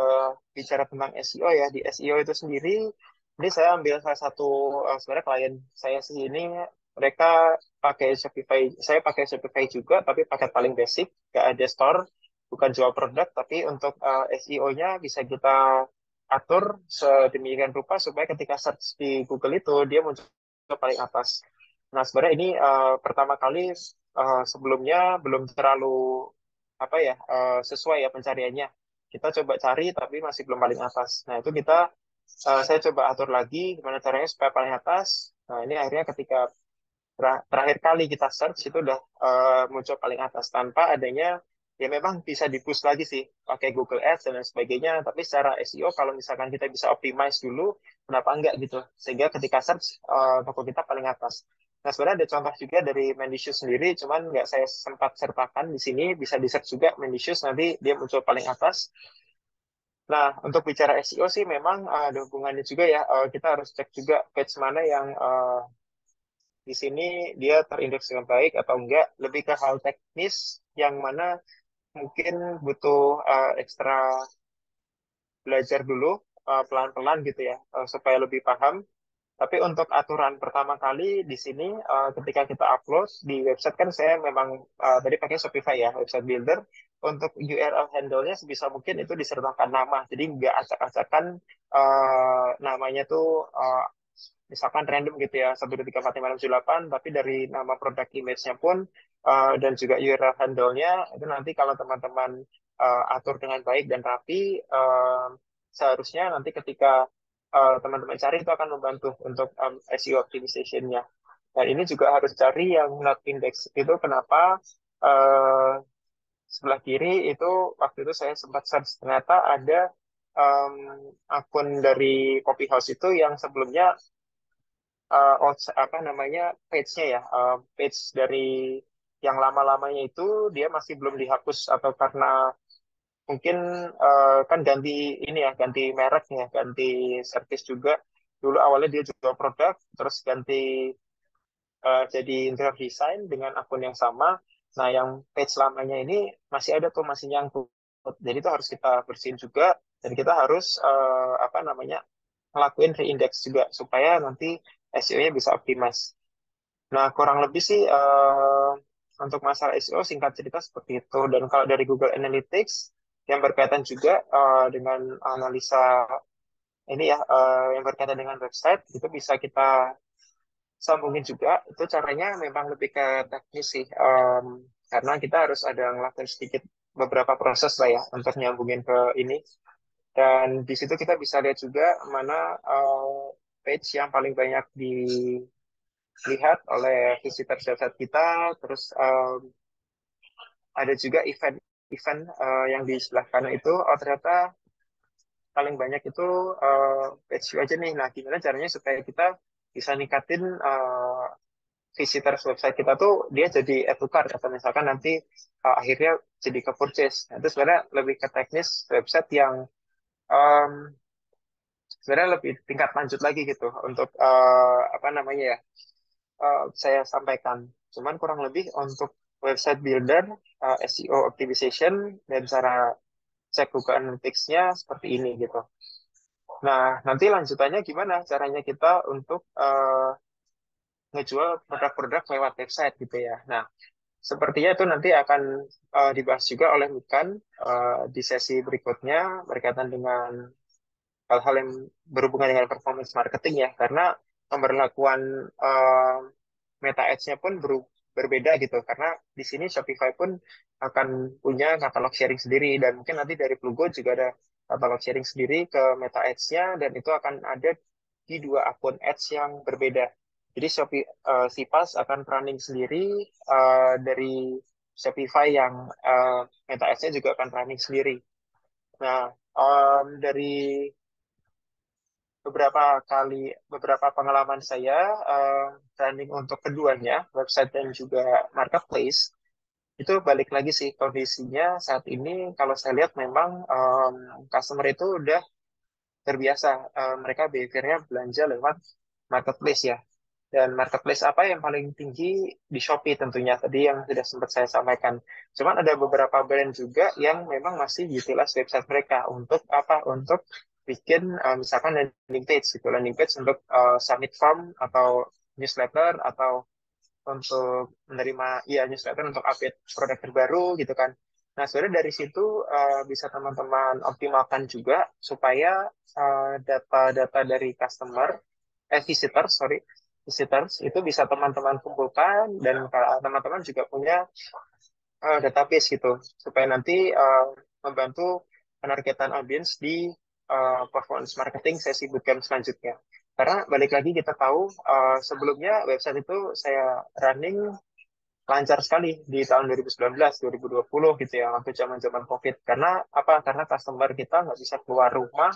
bicara tentang SEO ya, di SEO itu sendiri, ini saya ambil salah satu sebenarnya klien saya sih ini mereka pakai Shopify, saya pakai Shopify juga, tapi paket paling basic, nggak ada store, bukan jual produk, tapi untuk SEO-nya bisa kita atur sedemikian rupa supaya ketika search di Google itu dia muncul paling atas. Nah, sebenarnya ini pertama kali sebelumnya belum terlalu apa ya sesuai ya pencariannya. Kita coba cari tapi masih belum paling atas. Nah, itu saya coba atur lagi gimana caranya supaya paling atas. Nah, ini akhirnya ketika terakhir kali kita search itu udah muncul paling atas tanpa adanya ya memang bisa di-push lagi sih pakai Google Ads dan lain sebagainya. Tapi secara SEO kalau misalkan kita bisa optimize dulu, kenapa enggak gitu? Sehingga ketika search toko kita paling atas. Nah, sebenarnya ada contoh juga dari Mendicious sendiri, cuman nggak saya sempat sertakan di sini, bisa di-search juga Mendicious, nanti dia muncul paling atas. Nah, untuk bicara SEO sih memang ada hubungannya juga ya, kita harus cek juga page mana yang di sini dia terindeks dengan baik atau enggak, lebih ke hal teknis yang mana mungkin butuh ekstra belajar dulu pelan-pelan gitu ya, supaya lebih paham. Tapi untuk aturan pertama kali di sini ketika kita upload di website kan saya memang tadi pakai Shopify ya website builder. Untuk URL handle-nya sebisa mungkin itu disertakan nama. Jadi nggak acak-acakan namanya tuh misalkan random gitu ya 1234567 tapi dari nama produk image-nya pun dan juga URL handle-nya itu nanti kalau teman-teman atur dengan baik dan rapi seharusnya nanti ketika teman-teman cari itu akan membantu untuk SEO optimization-nya. Dan ini juga harus cari yang not index itu kenapa sebelah kiri itu waktu itu saya sempat search ternyata ada um, akun dari Coffee House itu yang sebelumnya apa namanya page-nya ya page dari yang lama-lamanya itu dia masih belum dihapus atau karena mungkin kan ganti ini ya ganti merek ya ganti service juga dulu awalnya dia jual produk terus ganti jadi interior design dengan akun yang sama. Nah, yang page lamanya ini masih ada tuh masih nyangkut. Jadi itu harus kita bersihin juga dan kita harus apa namanya ngelakuin reindex juga supaya nanti SEO-nya bisa optimize. Nah, kurang lebih sih untuk masalah SEO singkat cerita seperti itu. Dan kalau dari Google Analytics yang berkaitan juga dengan analisa ini ya yang berkaitan dengan website itu bisa kita sambungin juga. Itu caranya memang lebih ke teknis sih. Karena kita harus ada ngelakuin sedikit beberapa proses lah ya untuk nyambungin ke ini. Dan di situ kita bisa lihat juga mana page yang paling banyak dilihat oleh visitor website kita. Terus ada juga event-event yang di sebelah kanan itu, oh ternyata paling banyak itu page view aja nih. Nah, gimana caranya supaya kita bisa ningkatin visitors website kita tuh dia jadi add to cart atau misalkan nanti akhirnya jadi ke purchase. Nah, itu sebenarnya lebih ke teknis website yang um, sebenarnya lebih tingkat lanjut lagi gitu untuk apa namanya ya saya sampaikan. Cuman kurang lebih untuk website builder, SEO optimization dan cara cek Google Analytics-nya seperti ini gitu. Nah, nanti lanjutannya gimana caranya kita untuk ngejual produk-produk lewat website gitu ya. Nah, sepertinya itu nanti akan dibahas juga oleh Mikan di sesi berikutnya berkaitan dengan hal-hal yang berhubungan dengan performance marketing ya, karena pemberlakuan Meta Ads-nya pun berbeda gitu, karena di sini Shopify pun akan punya katalog sharing sendiri, dan mungkin nanti dari Plugo juga ada katalog sharing sendiri ke Meta Ads-nya, dan itu akan ada di dua akun ads yang berbeda. Jadi Sipas akan running sendiri dari Shopify yang Meta Ads-nya juga akan running sendiri. Nah, dari beberapa pengalaman saya running untuk keduanya, website dan juga marketplace, itu balik lagi sih kondisinya saat ini. Kalau saya lihat memang customer itu udah terbiasa, mereka behaviornya belanja lewat marketplace ya. Dan marketplace apa yang paling tinggi? Di Shopee tentunya, tadi yang sudah sempat saya sampaikan. Cuman ada beberapa brand juga yang memang masih utilize website mereka untuk apa? Untuk bikin misalkan landing page gitu, landing page untuk submit form atau newsletter, atau untuk menerima ya newsletter untuk update produk terbaru gitu kan. Nah, sebenarnya dari situ bisa teman-teman optimalkan juga supaya data-data dari visitors itu bisa teman-teman kumpulkan, dan teman-teman juga punya database gitu, supaya nanti membantu penargetan audiens di performance marketing sesi bootcamp selanjutnya. Karena balik lagi kita tahu sebelumnya website itu saya running lancar sekali di tahun 2019, 2020 gitu ya, waktu zaman-zaman COVID. Karena apa? Karena customer kita nggak bisa keluar rumah,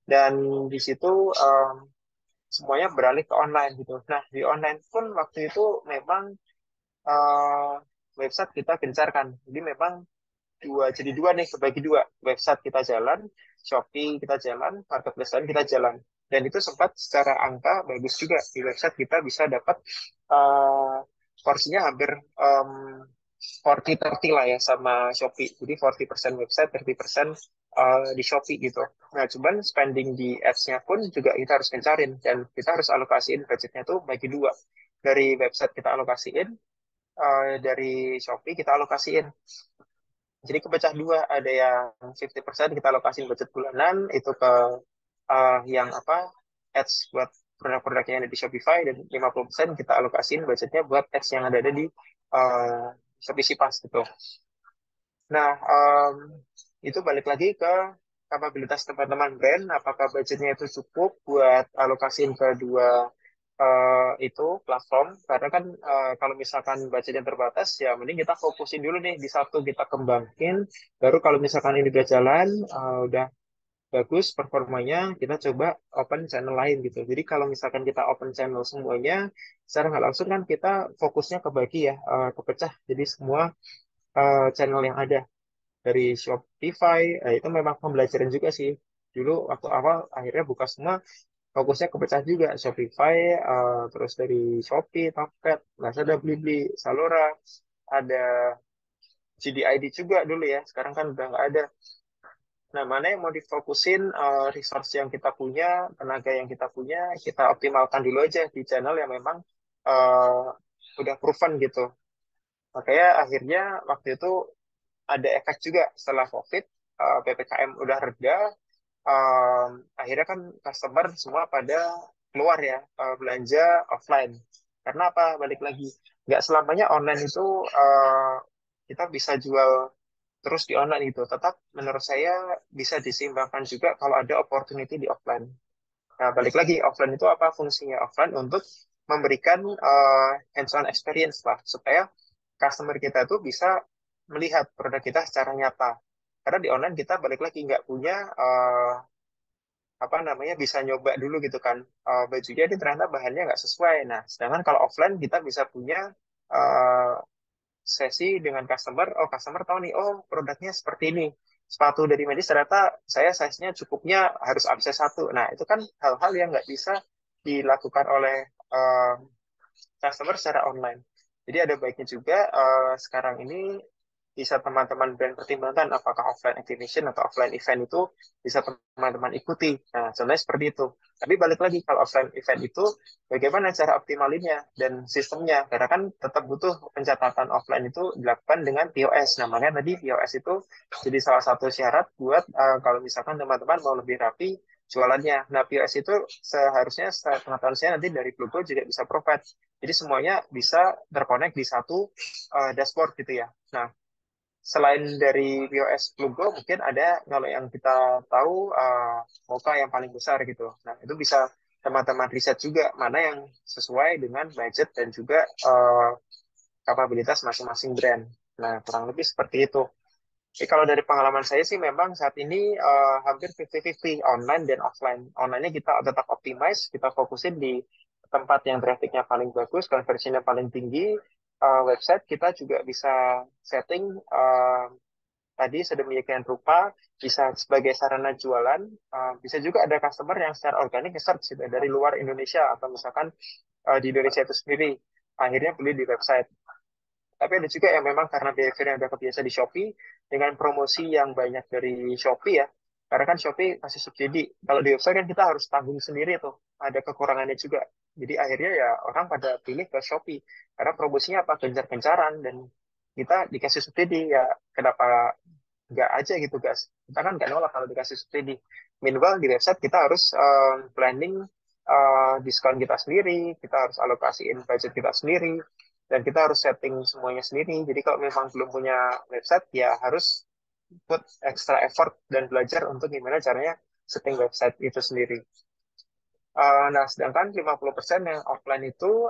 dan di situ semuanya beralih ke online gitu. Nah, di online pun waktu itu memang eh, website kita gencarkan. Jadi memang jadi dua nih, kebagi dua. Website kita jalan, Shopee kita jalan, marketplace lain kita jalan. Dan itu sempat secara angka bagus juga. Di website kita bisa dapat eh, porsinya hampir 40-30 lah ya sama Shopee. Jadi 40% website, 30% di Shopee gitu. Nah, cuman spending di ads-nya pun juga kita harus kencarin. Dan kita harus alokasiin budgetnya tuh bagi dua. Dari website kita alokasiin, dari Shopee kita alokasiin. Jadi kepecah dua, ada yang 50% kita alokasiin budget bulanan itu ke yang apa ads buat produk-produk yang ada di Shopify, dan 50% kita alokasiin budgetnya buat ads yang ada di uh, Shopee Sipas gitu. Nah, itu balik lagi ke kapabilitas teman-teman brand, apakah budgetnya itu cukup buat alokasiin ke dua itu platform. Karena kan kalau misalkan budgetnya terbatas, ya mending kita fokusin dulu nih di satu, kita kembangin, baru kalau misalkan ini udah jalan, udah bagus performanya, kita coba open channel lain gitu. Jadi kalau misalkan kita open channel semuanya, secara nggak langsung kan kita fokusnya kebagi ya, kepecah. Jadi semua channel yang ada dari Shopify, itu memang pembelajaran juga sih. Dulu waktu awal akhirnya buka semua, fokusnya kepecah juga. Shopify, terus dari Shopee, Tokped, Lazada, Blibli, Salora, ada GDID juga dulu ya. Sekarang kan udah nggak ada. Nah, mana yang mau difokusin, resource yang kita punya, tenaga yang kita optimalkan dulu aja di channel yang memang udah proven gitu. Makanya akhirnya waktu itu ada efek juga setelah COVID, PPKM udah reda, akhirnya kan customer semua pada keluar ya, belanja offline. Karena apa? Balik lagi, nggak selamanya online itu kita bisa jual terus di online itu. Tetap menurut saya bisa diseimbangkan juga kalau ada opportunity di offline. Nah, balik lagi, offline itu apa fungsinya? Offline untuk memberikan hands-on experience lah, supaya customer kita tuh bisa melihat produk kita secara nyata. Karena di online kita balik lagi nggak punya apa namanya, bisa nyoba dulu gitu kan, bajunya ini ternyata bahannya nggak sesuai. Nah, sedangkan kalau offline kita bisa punya uh, sesi dengan customer. Oh, customer tahu nih, oh produknya seperti ini, sepatu dari Medis ternyata saya size-nya cukupnya harus upsize satu. Nah, itu kan hal-hal yang nggak bisa dilakukan oleh customer secara online. Jadi ada baiknya juga sekarang ini bisa teman-teman brand pertimbangkan apakah offline activation atau offline event itu bisa teman-teman ikuti. Nah, sebenarnya seperti itu. Tapi balik lagi, kalau offline event itu bagaimana cara optimalinnya dan sistemnya? Karena kan tetap butuh pencatatan offline itu dilakukan dengan POS. Namanya tadi POS itu jadi salah satu syarat buat kalau misalkan teman-teman mau lebih rapi jualannya. Nah, POS itu seharusnya pengetahuan saya nanti dari Plugo juga bisa provide. Jadi semuanya bisa terkonek di satu dashboard gitu ya. Nah, selain dari POS Plugo, mungkin ada kalau yang kita tahu Moka yang paling besar gitu. Nah, itu bisa teman-teman riset juga mana yang sesuai dengan budget dan juga kapabilitas masing-masing brand. Nah, kurang lebih seperti itu. Jadi kalau dari pengalaman saya sih memang saat ini hampir 50-50 online dan offline. Online-nya kita tetap optimize, kita fokusin di tempat yang traffic-nya paling bagus, conversion-nya paling tinggi. Website kita juga bisa setting tadi sedemikian rupa, bisa sebagai sarana jualan. Bisa juga ada customer yang secara organik search gitu, dari luar Indonesia atau misalkan di Indonesia itu sendiri. Akhirnya beli di website. Tapi ada juga yang memang karena behavior yang udah kebiasa di Shopee, dengan promosi yang banyak dari Shopee ya. Karena kan Shopee kasih subsidi. Kalau di website kan kita harus tanggung sendiri tuh. Ada kekurangannya juga. Jadi akhirnya ya orang pada pilih ke Shopee. Karena promosinya apa? Gencar-gencaran. Dan kita dikasih subsidi. Ya kenapa nggak aja gitu guys. Kita kan nggak nolak kalau dikasih subsidi. Meanwhile di website kita harus planning diskon kita sendiri. Kita harus alokasiin budget kita sendiri dan kita harus setting semuanya sendiri. Jadi kalau memang belum punya website, ya harus put extra effort dan belajar untuk gimana caranya setting website itu sendiri. Nah, sedangkan 50% yang offline itu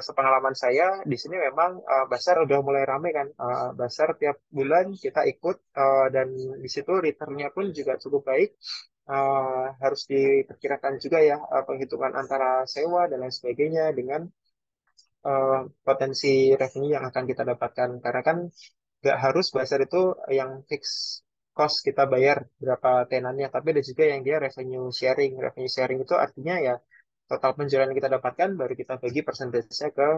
sepengalaman saya di sini memang Basar udah mulai rame kan. Basar tiap bulan kita ikut dan di situ returnnya pun juga cukup baik. Harus diperkirakan juga ya penghitungan antara sewa dan lain sebagainya dengan potensi revenue yang akan kita dapatkan. Karena kan nggak harus basar itu yang fix cost kita bayar berapa tenannya, tapi ada juga yang dia revenue sharing. Revenue sharing itu artinya ya total penjualan yang kita dapatkan baru kita bagi persentasenya ke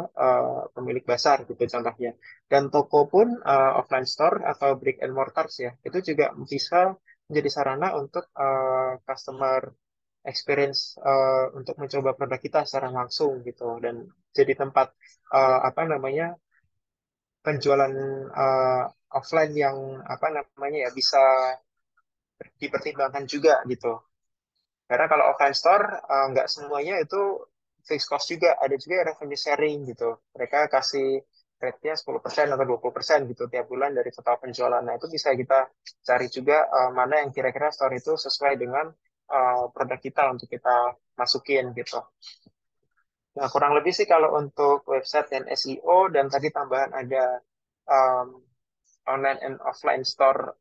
pemilik basar gitu contohnya. Dan toko pun offline store atau brick and mortars ya, itu juga bisa menjadi sarana untuk customer experience untuk mencoba produk kita secara langsung gitu dan jadi tempat apa namanya penjualan uh, offline yang apa namanya ya bisa dipertimbangkan juga gitu. Karena kalau offline store nggak semuanya itu fixed cost juga, ada juga yang revenue sharing gitu. Mereka kasih rate-nya 10% atau 20% gitu tiap bulan dari total penjualan. Nah, itu bisa kita cari juga mana yang kira-kira store itu sesuai dengan produk kita untuk kita masukin gitu. Nah, kurang lebih sih kalau untuk website dan SEO dan tadi tambahan ada um, online and offline store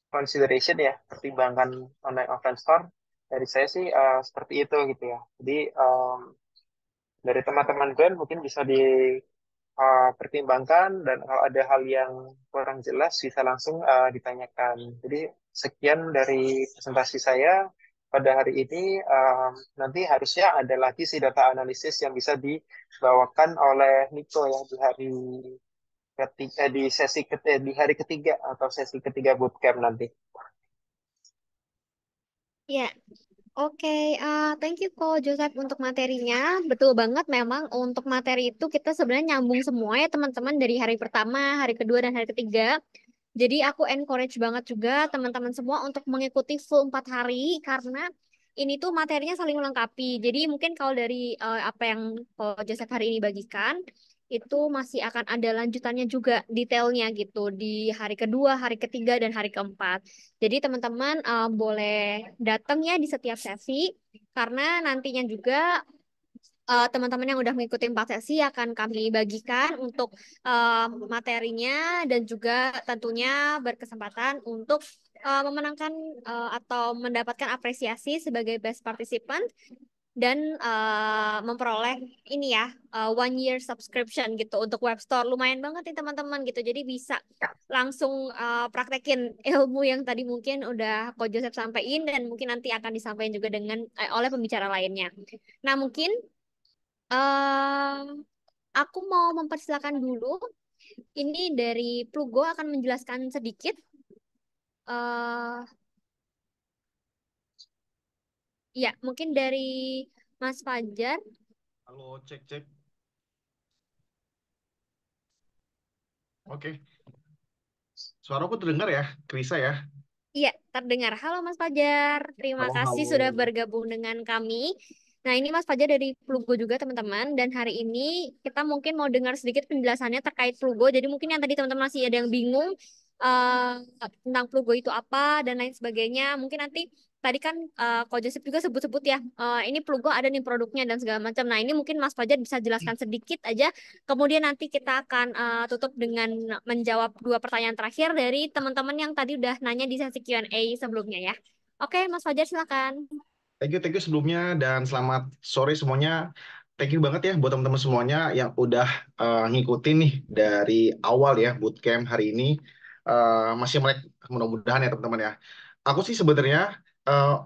consideration ya, pertimbangan online offline store. Dari saya sih seperti itu gitu ya. Jadi dari teman-teman brand mungkin bisa dipertimbangkan dan kalau ada hal yang kurang jelas bisa langsung ditanyakan. Jadi sekian dari presentasi saya pada hari ini. Nanti harusnya ada lagi sih data analisis yang bisa dibawakan oleh Nico ya di hari ketiga atau sesi ketiga bootcamp nanti. Ya, oke. Thank you kok Joseph untuk materinya. Betul banget memang untuk materi itu kita sebenarnya nyambung semua ya teman-teman dari hari pertama, hari kedua, dan hari ketiga. Jadi aku encourage banget juga teman-teman semua untuk mengikuti full 4 hari karena ini tuh materinya saling melengkapi. Jadi mungkin kalau dari apa yang Ko Joseph hari ini bagikan, itu masih akan ada lanjutannya juga detailnya gitu di hari kedua, hari ketiga, dan hari keempat. Jadi teman-teman boleh datang ya di setiap sesi karena nantinya juga teman-teman yang udah mengikuti 4 sesi akan kami bagikan untuk materinya dan juga tentunya berkesempatan untuk memenangkan atau mendapatkan apresiasi sebagai best participant dan memperoleh ini ya 1 year subscription gitu untuk web store lumayan banget nih teman-teman gitu jadi bisa langsung praktekin ilmu yang tadi mungkin udah Ko Joseph sampaikan dan mungkin nanti akan disampaikan juga dengan oleh pembicara lainnya. Nah mungkin aku mau mempersilakan dulu Ini dari Plugo akan menjelaskan sedikit. eh Ya, mungkin dari Mas Fajar. Halo, cek cek. Oke, suaraku terdengar ya, Krisa ya. Iya, terdengar. Halo Mas Fajar, terima Halo, kasih halo. sudah bergabung dengan kami. Nah, ini Mas Fajar dari Plugo juga teman-teman. Dan hari ini kita mungkin mau dengar sedikit penjelasannya terkait Plugo. Jadi mungkin yang tadi teman-teman masih ada yang bingung tentang Plugo itu apa dan lain sebagainya. Mungkin nanti tadi kan Ko Joseph juga sebut-sebut ya, ini Plugo ada nih produknya dan segala macam. Nah, ini mungkin Mas Fajar bisa jelaskan sedikit aja. Kemudian nanti kita akan tutup dengan menjawab dua pertanyaan terakhir dari teman-teman yang tadi udah nanya di sesi Q&A sebelumnya ya. Oke, Mas Fajar silakan. Thank you sebelumnya dan selamat sore semuanya. Thank you banget ya buat teman-teman semuanya yang udah ngikutin nih dari awal ya bootcamp hari ini. Masih melek, mudah-mudahan ya teman-teman ya. Aku sih sebenarnya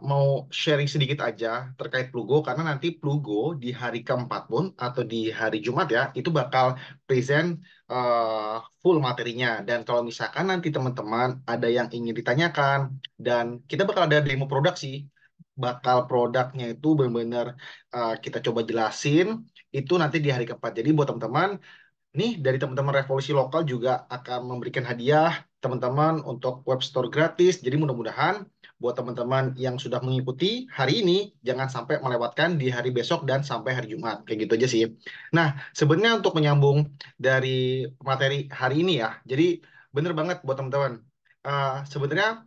mau sharing sedikit aja terkait Plugo karena nanti Plugo di hari keempat pun atau di hari Jumat ya itu bakal present full materinya. Dan kalau misalkan nanti teman-teman ada yang ingin ditanyakan dan kita bakal ada demo produk sih bakal produknya itu benar-benar kita coba jelasin itu nanti di hari keempat. Jadi buat teman-teman, nih dari teman-teman Revolusi Lokal juga akan memberikan hadiah teman-teman untuk web store gratis. Jadi mudah-mudahan buat teman-teman yang sudah mengikuti hari ini jangan sampai melewatkan di hari besok dan sampai hari Jumat. Kayak gitu aja sih. Nah, sebenarnya untuk menyambung dari materi hari ini ya. Jadi bener banget buat teman-teman. Sebenarnya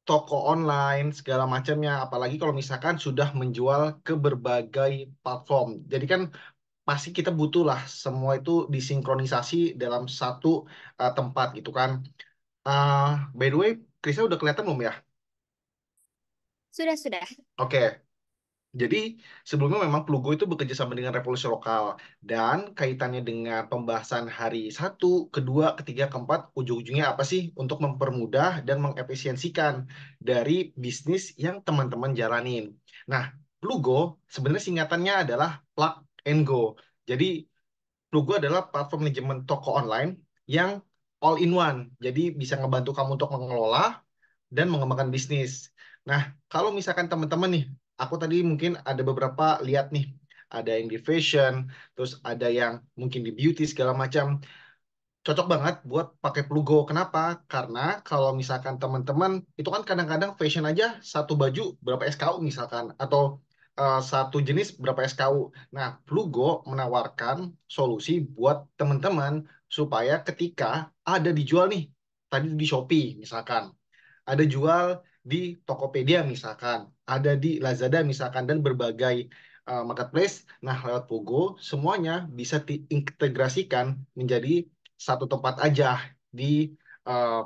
toko online segala macamnya apalagi kalau misalkan sudah menjual ke berbagai platform jadi kan pasti kita butuh lah semua itu disinkronisasi dalam satu tempat gitu kan. uh, by the way Krisnya udah kelihatan belum ya? Sudah, sudah. Oke. Jadi sebelumnya memang Plugo itu bekerja sama dengan Revolusi Lokal dan kaitannya dengan pembahasan hari satu, kedua, ketiga, keempat, ujung-ujungnya apa sih untuk mempermudah dan mengefisiensikan dari bisnis yang teman-teman jalanin. Nah, Plugo sebenarnya singkatannya adalah Plug and Go. Jadi Plugo adalah platform manajemen toko online yang all in one. Jadi bisa ngebantu kamu untuk mengelola dan mengembangkan bisnis. Nah, kalau misalkan teman-teman nih, aku tadi mungkin ada beberapa lihat nih, ada yang di fashion, terus ada yang mungkin di beauty segala macam. Cocok banget buat pakai Plugo. Kenapa? Karena kalau misalkan teman-teman itu kan kadang-kadang fashion aja satu baju berapa SKU misalkan atau satu jenis berapa SKU. Nah, Plugo menawarkan solusi buat teman-teman supaya ketika ada dijual nih, tadi di Shopee misalkan ada jual di Tokopedia misalkan, ada di Lazada misalkan dan berbagai marketplace. Nah, lewat Pogo semuanya bisa diintegrasikan menjadi satu tempat aja di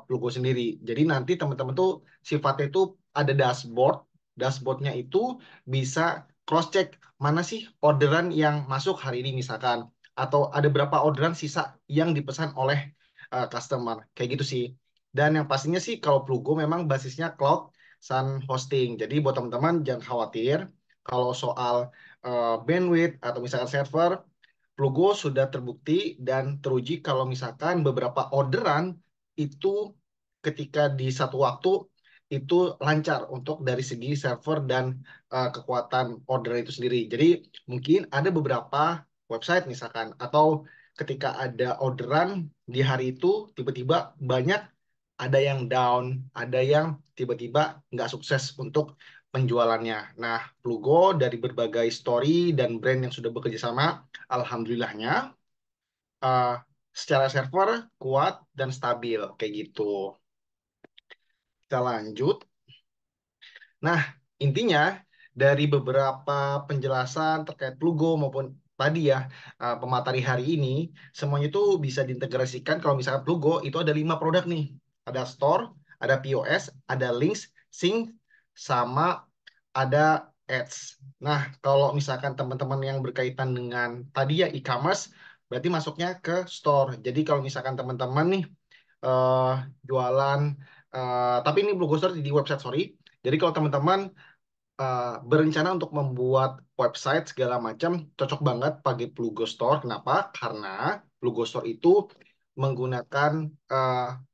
Pogo sendiri. Jadi nanti teman-teman tuh sifatnya itu ada dashboard. Dashboardnya itu bisa cross check mana sih orderan yang masuk hari ini misalkan atau ada berapa orderan sisa yang dipesan oleh customer kayak gitu sih. Dan yang pastinya sih kalau Plugo memang basisnya cloud Sun hosting. Jadi buat teman-teman jangan khawatir kalau soal bandwidth atau misalkan server, Plugo sudah terbukti dan teruji kalau misalkan beberapa orderan itu ketika di satu waktu itu lancar untuk dari segi server dan kekuatan order itu sendiri. Jadi mungkin ada beberapa website misalkan atau ketika ada orderan di hari itu tiba-tiba banyak ada yang down, ada yang tiba-tiba nggak sukses untuk penjualannya. Nah, Plugo dari berbagai story dan brand yang sudah bekerja sama, alhamdulillahnya uh, secara server kuat dan stabil kayak gitu. Kita lanjut. Nah, intinya dari beberapa penjelasan terkait Plugo maupun tadi ya pemateri hari ini, semuanya itu bisa diintegrasikan kalau misalkan Plugo itu ada 5 produk nih. Ada store, ada POS, ada links, sync, sama ada ads. Nah, kalau misalkan teman-teman yang berkaitan dengan tadi ya e-commerce, berarti masuknya ke store. Jadi kalau misalkan teman-teman nih eh, jualan, tapi ini Plugo Store di website, sorry. Jadi kalau teman-teman berencana untuk membuat website segala macam, cocok banget pakai Plugo Store. Kenapa? Karena Plugo Store itu menggunakan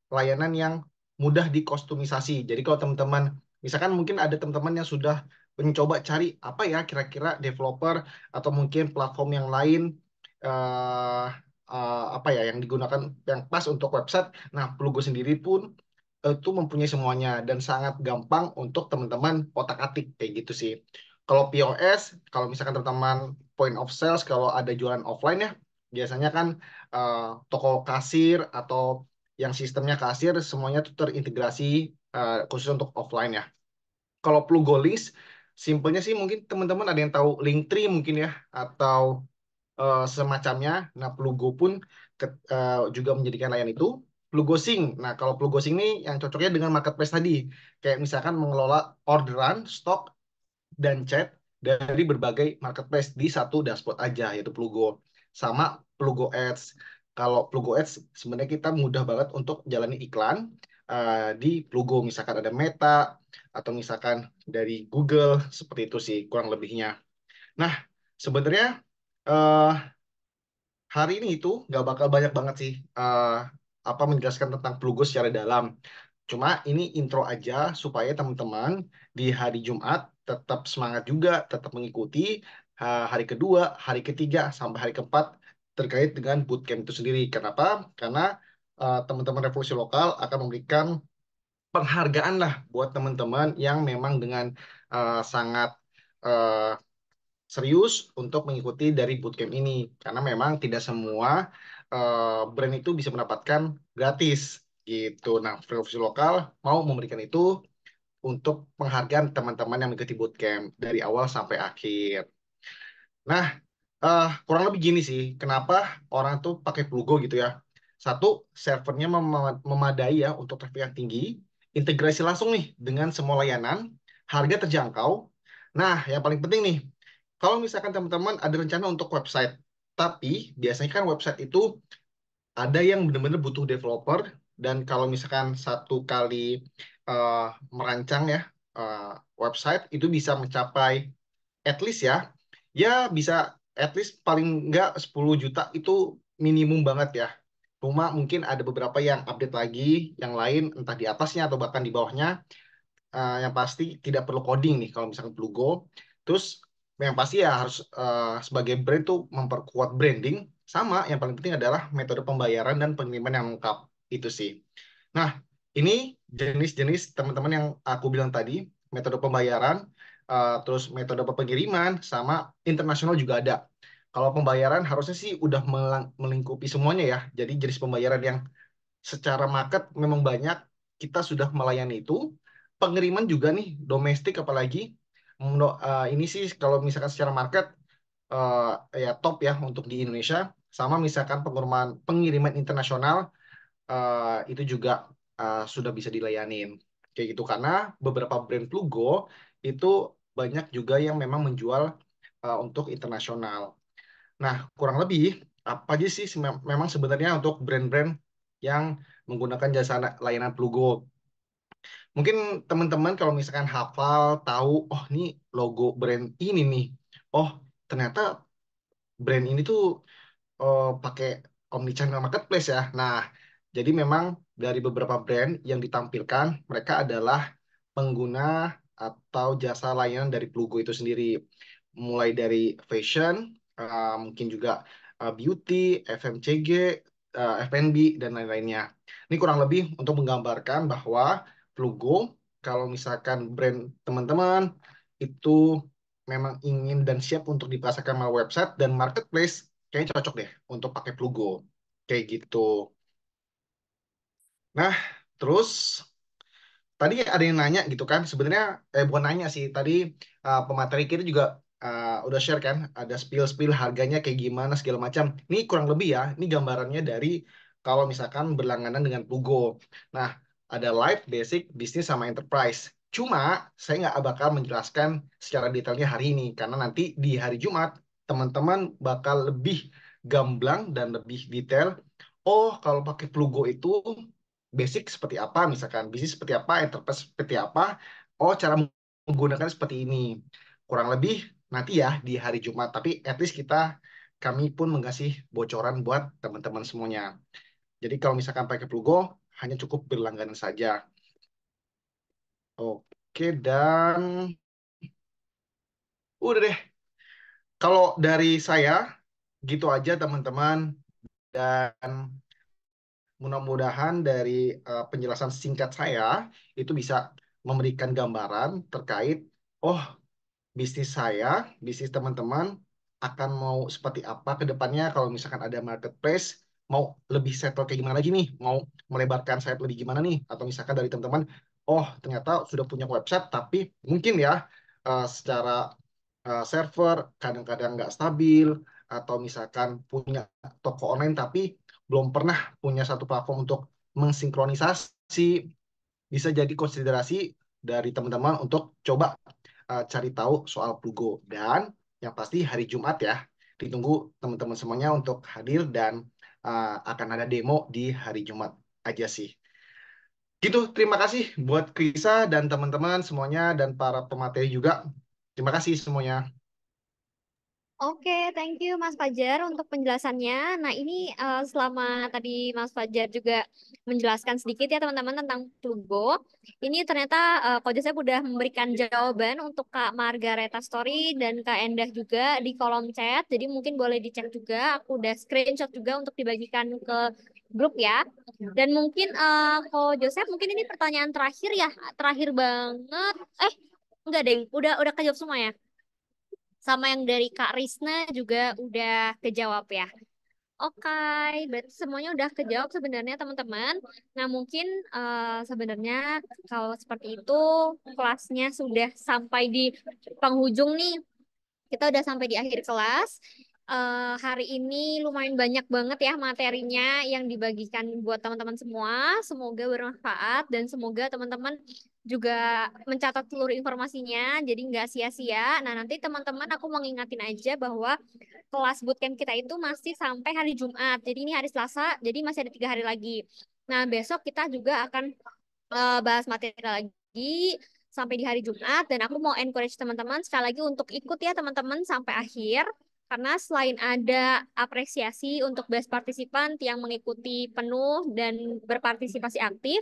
layanan yang mudah dikostumisasi. Jadi kalau teman-teman, misalkan mungkin ada teman-teman yang sudah mencoba cari apa ya kira-kira developer atau mungkin platform yang lain eh apa ya yang digunakan yang pas untuk website. Nah, Plugo sendiri pun itu mempunyai semuanya dan sangat gampang untuk teman-teman otak-atik kayak gitu sih. Kalau POS, kalau misalkan teman-teman point of sales, kalau ada jualan offline ya, biasanya kan eh, toko kasir atau yang sistemnya kasir semuanya tuh terintegrasi khusus untuk offline ya. Kalau Plugolis, simpelnya sih mungkin teman-teman ada yang tahu Linktree mungkin ya, atau semacamnya. Nah, Plugo pun juga menjadikan layanan itu. Plugosync. Nah, kalau Plugosync ini yang cocoknya dengan marketplace tadi. Kayak misalkan mengelola orderan, stok, dan chat dari berbagai marketplace di satu dashboard aja, yaitu Plugo. Sama Plugo Ads. Kalau Plugo Ads, sebenarnya kita mudah banget untuk jalani iklan di Plugo. Misalkan ada Meta, atau misalkan dari Google, seperti itu sih kurang lebihnya. Nah, sebenarnya eh, hari ini itu nggak bakal banyak banget sih apa menjelaskan tentang Plugo secara dalam. Cuma ini intro aja supaya teman-teman di hari Jumat tetap semangat juga, tetap mengikuti hari kedua, hari ketiga, sampai hari keempat terkait dengan bootcamp itu sendiri. Kenapa? Karena teman-teman Revolusi Lokal akan memberikan penghargaan lah buat teman-teman yang memang dengan sangat eh, serius untuk mengikuti dari bootcamp ini karena memang tidak semua brand itu bisa mendapatkan gratis gitu. Nah, Revolusi Lokal mau memberikan itu untuk penghargaan teman-teman yang mengikuti bootcamp dari awal sampai akhir. Nah, kurang lebih gini sih, kenapa orang tuh pakai Plugo gitu ya. Satu, servernya memadai ya untuk traffic yang tinggi, integrasi langsung nih dengan semua layanan, harga terjangkau. Nah, yang paling penting nih, kalau misalkan teman-teman ada rencana untuk website, tapi biasanya kan website itu ada yang benar-benar butuh developer, dan kalau misalkan satu kali eh, merancang ya eh, website itu bisa mencapai at least ya bisa at least paling enggak 10 juta itu minimum banget ya. Cuma mungkin ada beberapa yang update lagi, yang lain entah di atasnya atau bahkan di bawahnya. Yang pasti tidak perlu coding nih kalau misalkan perlu Go. Terus yang pasti ya harus sebagai brand tuh memperkuat branding, sama yang paling penting adalah metode pembayaran dan pengiriman yang lengkap. Itu sih. Nah, ini jenis-jenis teman-teman yang aku bilang tadi, metode pembayaran, terus metode pengiriman, sama internasional juga ada. Kalau pembayaran harusnya sih udah melingkupi semuanya ya. Jadi jenis pembayaran yang secara market memang banyak, kita sudah melayani itu. Pengiriman juga nih, domestik apalagi. Ini sih kalau misalkan secara market eh, ya top ya untuk di Indonesia. Sama misalkan pengiriman internasional itu juga sudah bisa dilayanin. Kayak gitu karena beberapa brand Plugo itu banyak juga yang memang menjual untuk internasional. Nah, kurang lebih apa aja sih memang sebenarnya untuk brand-brand yang menggunakan jasa layanan Plugo. Mungkin teman-teman kalau misalkan hafal, tahu, oh ini logo brand ini nih. Oh, ternyata brand ini tuh pakai omnichannel marketplace ya. Nah, jadi memang dari beberapa brand yang ditampilkan, mereka adalah pengguna atau jasa layanan dari Plugo itu sendiri. Mulai dari fashion, mungkin juga beauty, FMCG, F&B, dan lain-lainnya. Ini kurang lebih untuk menggambarkan bahwa Plugo, kalau misalkan brand teman-teman itu memang ingin dan siap untuk dipasarkan melalui website dan marketplace, kayaknya cocok deh untuk pakai Plugo. Kayak gitu. Nah, terus tadi ada yang nanya gitu kan, sebenarnya bukan nanya sih, tadi pemateri kita juga udah share kan, ada spill-spill harganya kayak gimana segala macam. Ini kurang lebih ya, ini gambarannya dari kalau misalkan berlangganan dengan Plugo. Nah, ada live, basic, bisnis sama enterprise. Cuma saya nggak bakal menjelaskan secara detailnya hari ini karena nanti di hari Jumat teman-teman bakal lebih gamblang dan lebih detail. Oh, kalau pakai Plugo itu basic seperti apa, misalkan bisnis seperti apa, enterprise seperti apa, oh cara menggunakan seperti ini. Kurang lebih nanti ya di hari Jumat, tapi at least kita kami pun mengasih bocoran buat teman-teman semuanya. Jadi kalau misalkan pakai Plugo, hanya cukup berlangganan saja. Oke, dan udah deh. Kalau dari saya, gitu aja teman-teman. Dan mudah-mudahan dari penjelasan singkat saya, itu bisa memberikan gambaran terkait, oh, bisnis saya, bisnis teman-teman akan mau seperti apa ke depannya kalau misalkan ada marketplace, mau lebih settle kayak gimana lagi nih, mau melebarkan sayap lebih gimana nih, atau misalkan dari teman-teman, oh ternyata sudah punya website tapi mungkin ya secara server kadang-kadang nggak stabil, atau misalkan punya toko online tapi belum pernah punya satu platform untuk mensinkronisasi, bisa jadi konsiderasi dari teman-teman untuk coba cari tahu soal Plugo. Dan yang pasti hari Jumat ya, ditunggu teman-teman semuanya untuk hadir dan akan ada demo di hari Jumat aja sih. Gitu, terima kasih buat Krisa dan teman-teman semuanya dan para pemateri juga. Terima kasih semuanya. Oke, thank you Mas Fajar untuk penjelasannya. Nah, ini selama tadi Mas Fajar juga menjelaskan sedikit ya teman-teman tentang Plugo. Ini ternyata Coach Joseph udah memberikan jawaban untuk Kak Margareta Story dan Kak Endah juga di kolom chat. Jadi mungkin boleh dicek juga. Aku udah screenshot juga untuk dibagikan ke grup ya. Dan mungkin Coach Joseph mungkin ini pertanyaan terakhir ya, terakhir banget. Enggak deh, udah kejawab semua ya. Sama yang dari Kak Risna juga udah kejawab ya. Oke, berarti semuanya udah kejawab sebenarnya teman-teman. Nah, mungkin sebenarnya kalau seperti itu kelasnya sudah sampai di penghujung nih. Kita udah sampai di akhir kelas. Hari ini lumayan banyak banget ya materinya yang dibagikan buat teman-teman semua. Semoga bermanfaat dan semoga teman-teman juga mencatat seluruh informasinya, jadi nggak sia-sia. Nah, nanti teman-teman aku mau ngingatin aja bahwa kelas bootcamp kita itu masih sampai hari Jumat. Jadi ini hari Selasa, jadi masih ada 3 hari lagi. Nah, besok kita juga akan bahas materi lagi sampai di hari Jumat dan aku mau encourage teman-teman sekali lagi untuk ikut ya teman-teman sampai akhir karena selain ada apresiasi untuk best participant yang mengikuti penuh dan berpartisipasi aktif,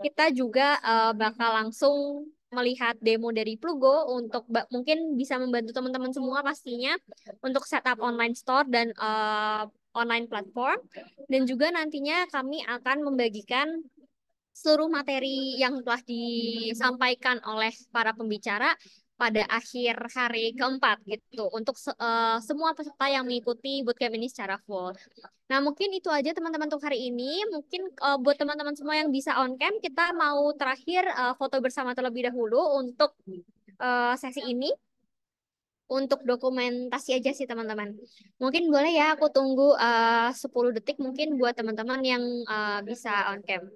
kita juga bakal langsung melihat demo dari Plugo untuk mungkin bisa membantu teman-teman semua pastinya untuk setup online store dan online platform dan juga nantinya kami akan membagikan seluruh materi yang telah disampaikan oleh para pembicara pada akhir hari keempat gitu untuk semua peserta yang mengikuti bootcamp ini secara full. Nah, mungkin itu aja teman-teman untuk hari ini. Mungkin buat teman-teman semua yang bisa on cam, kita mau terakhir foto bersama terlebih dahulu untuk sesi ini. Untuk dokumentasi aja sih teman-teman. Mungkin boleh ya aku tunggu 10 detik mungkin buat teman-teman yang bisa on cam.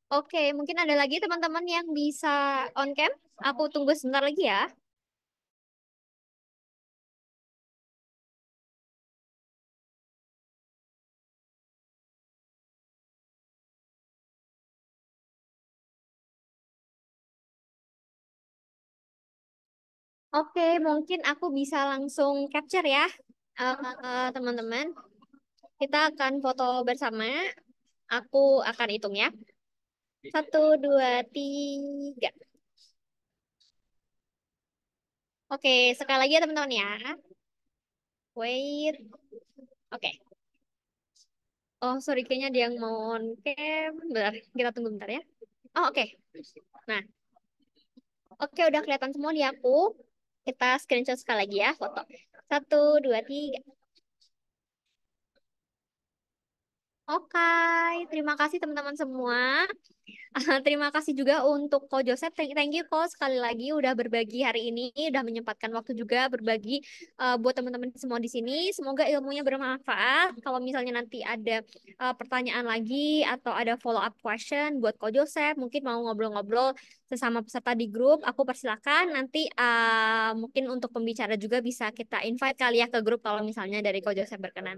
Oke, mungkin ada lagi teman-teman yang bisa on cam. Aku tunggu sebentar lagi ya. Oke, mungkin aku bisa langsung capture ya, teman-teman. Kita akan foto bersama. Aku akan hitung ya. 1, 2, 3. Oke, sekali lagi ya teman-teman ya. Wait. Oke. Oh, sorry, kayaknya dia yang mau on cam. Bentar, kita tunggu bentar ya. Oh, oke. Nah, oke, udah kelihatan semua di aku. Kita screenshot sekali lagi ya, foto. 1, 2, 3. Oke, terima kasih teman-teman semua. Terima kasih juga untuk Ko Joseph. Thank you Ko sekali lagi udah berbagi hari ini, udah menyempatkan waktu juga berbagi buat teman-teman semua di sini. Semoga ilmunya bermanfaat. Kalau misalnya nanti ada pertanyaan lagi atau ada follow up question buat Ko Joseph, mungkin mau ngobrol-ngobrol sesama peserta di grup, aku persilakan. Nanti mungkin untuk pembicara juga bisa kita invite kali ya ke grup kalau misalnya dari Ko Joseph berkenan.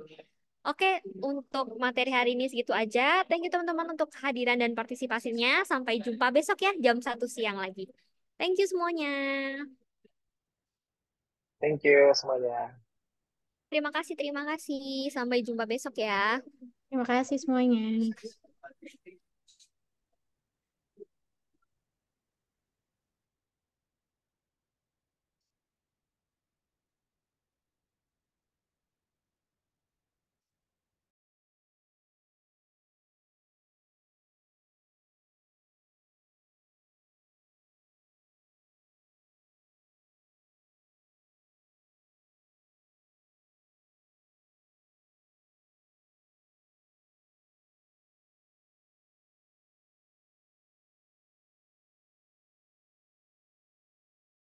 Oke, untuk materi hari ini segitu aja. Thank you teman-teman untuk kehadiran dan partisipasinya. Sampai jumpa besok ya, jam 1 siang lagi. Thank you semuanya. Thank you semuanya. Terima kasih, terima kasih. Sampai jumpa besok ya. Terima kasih semuanya.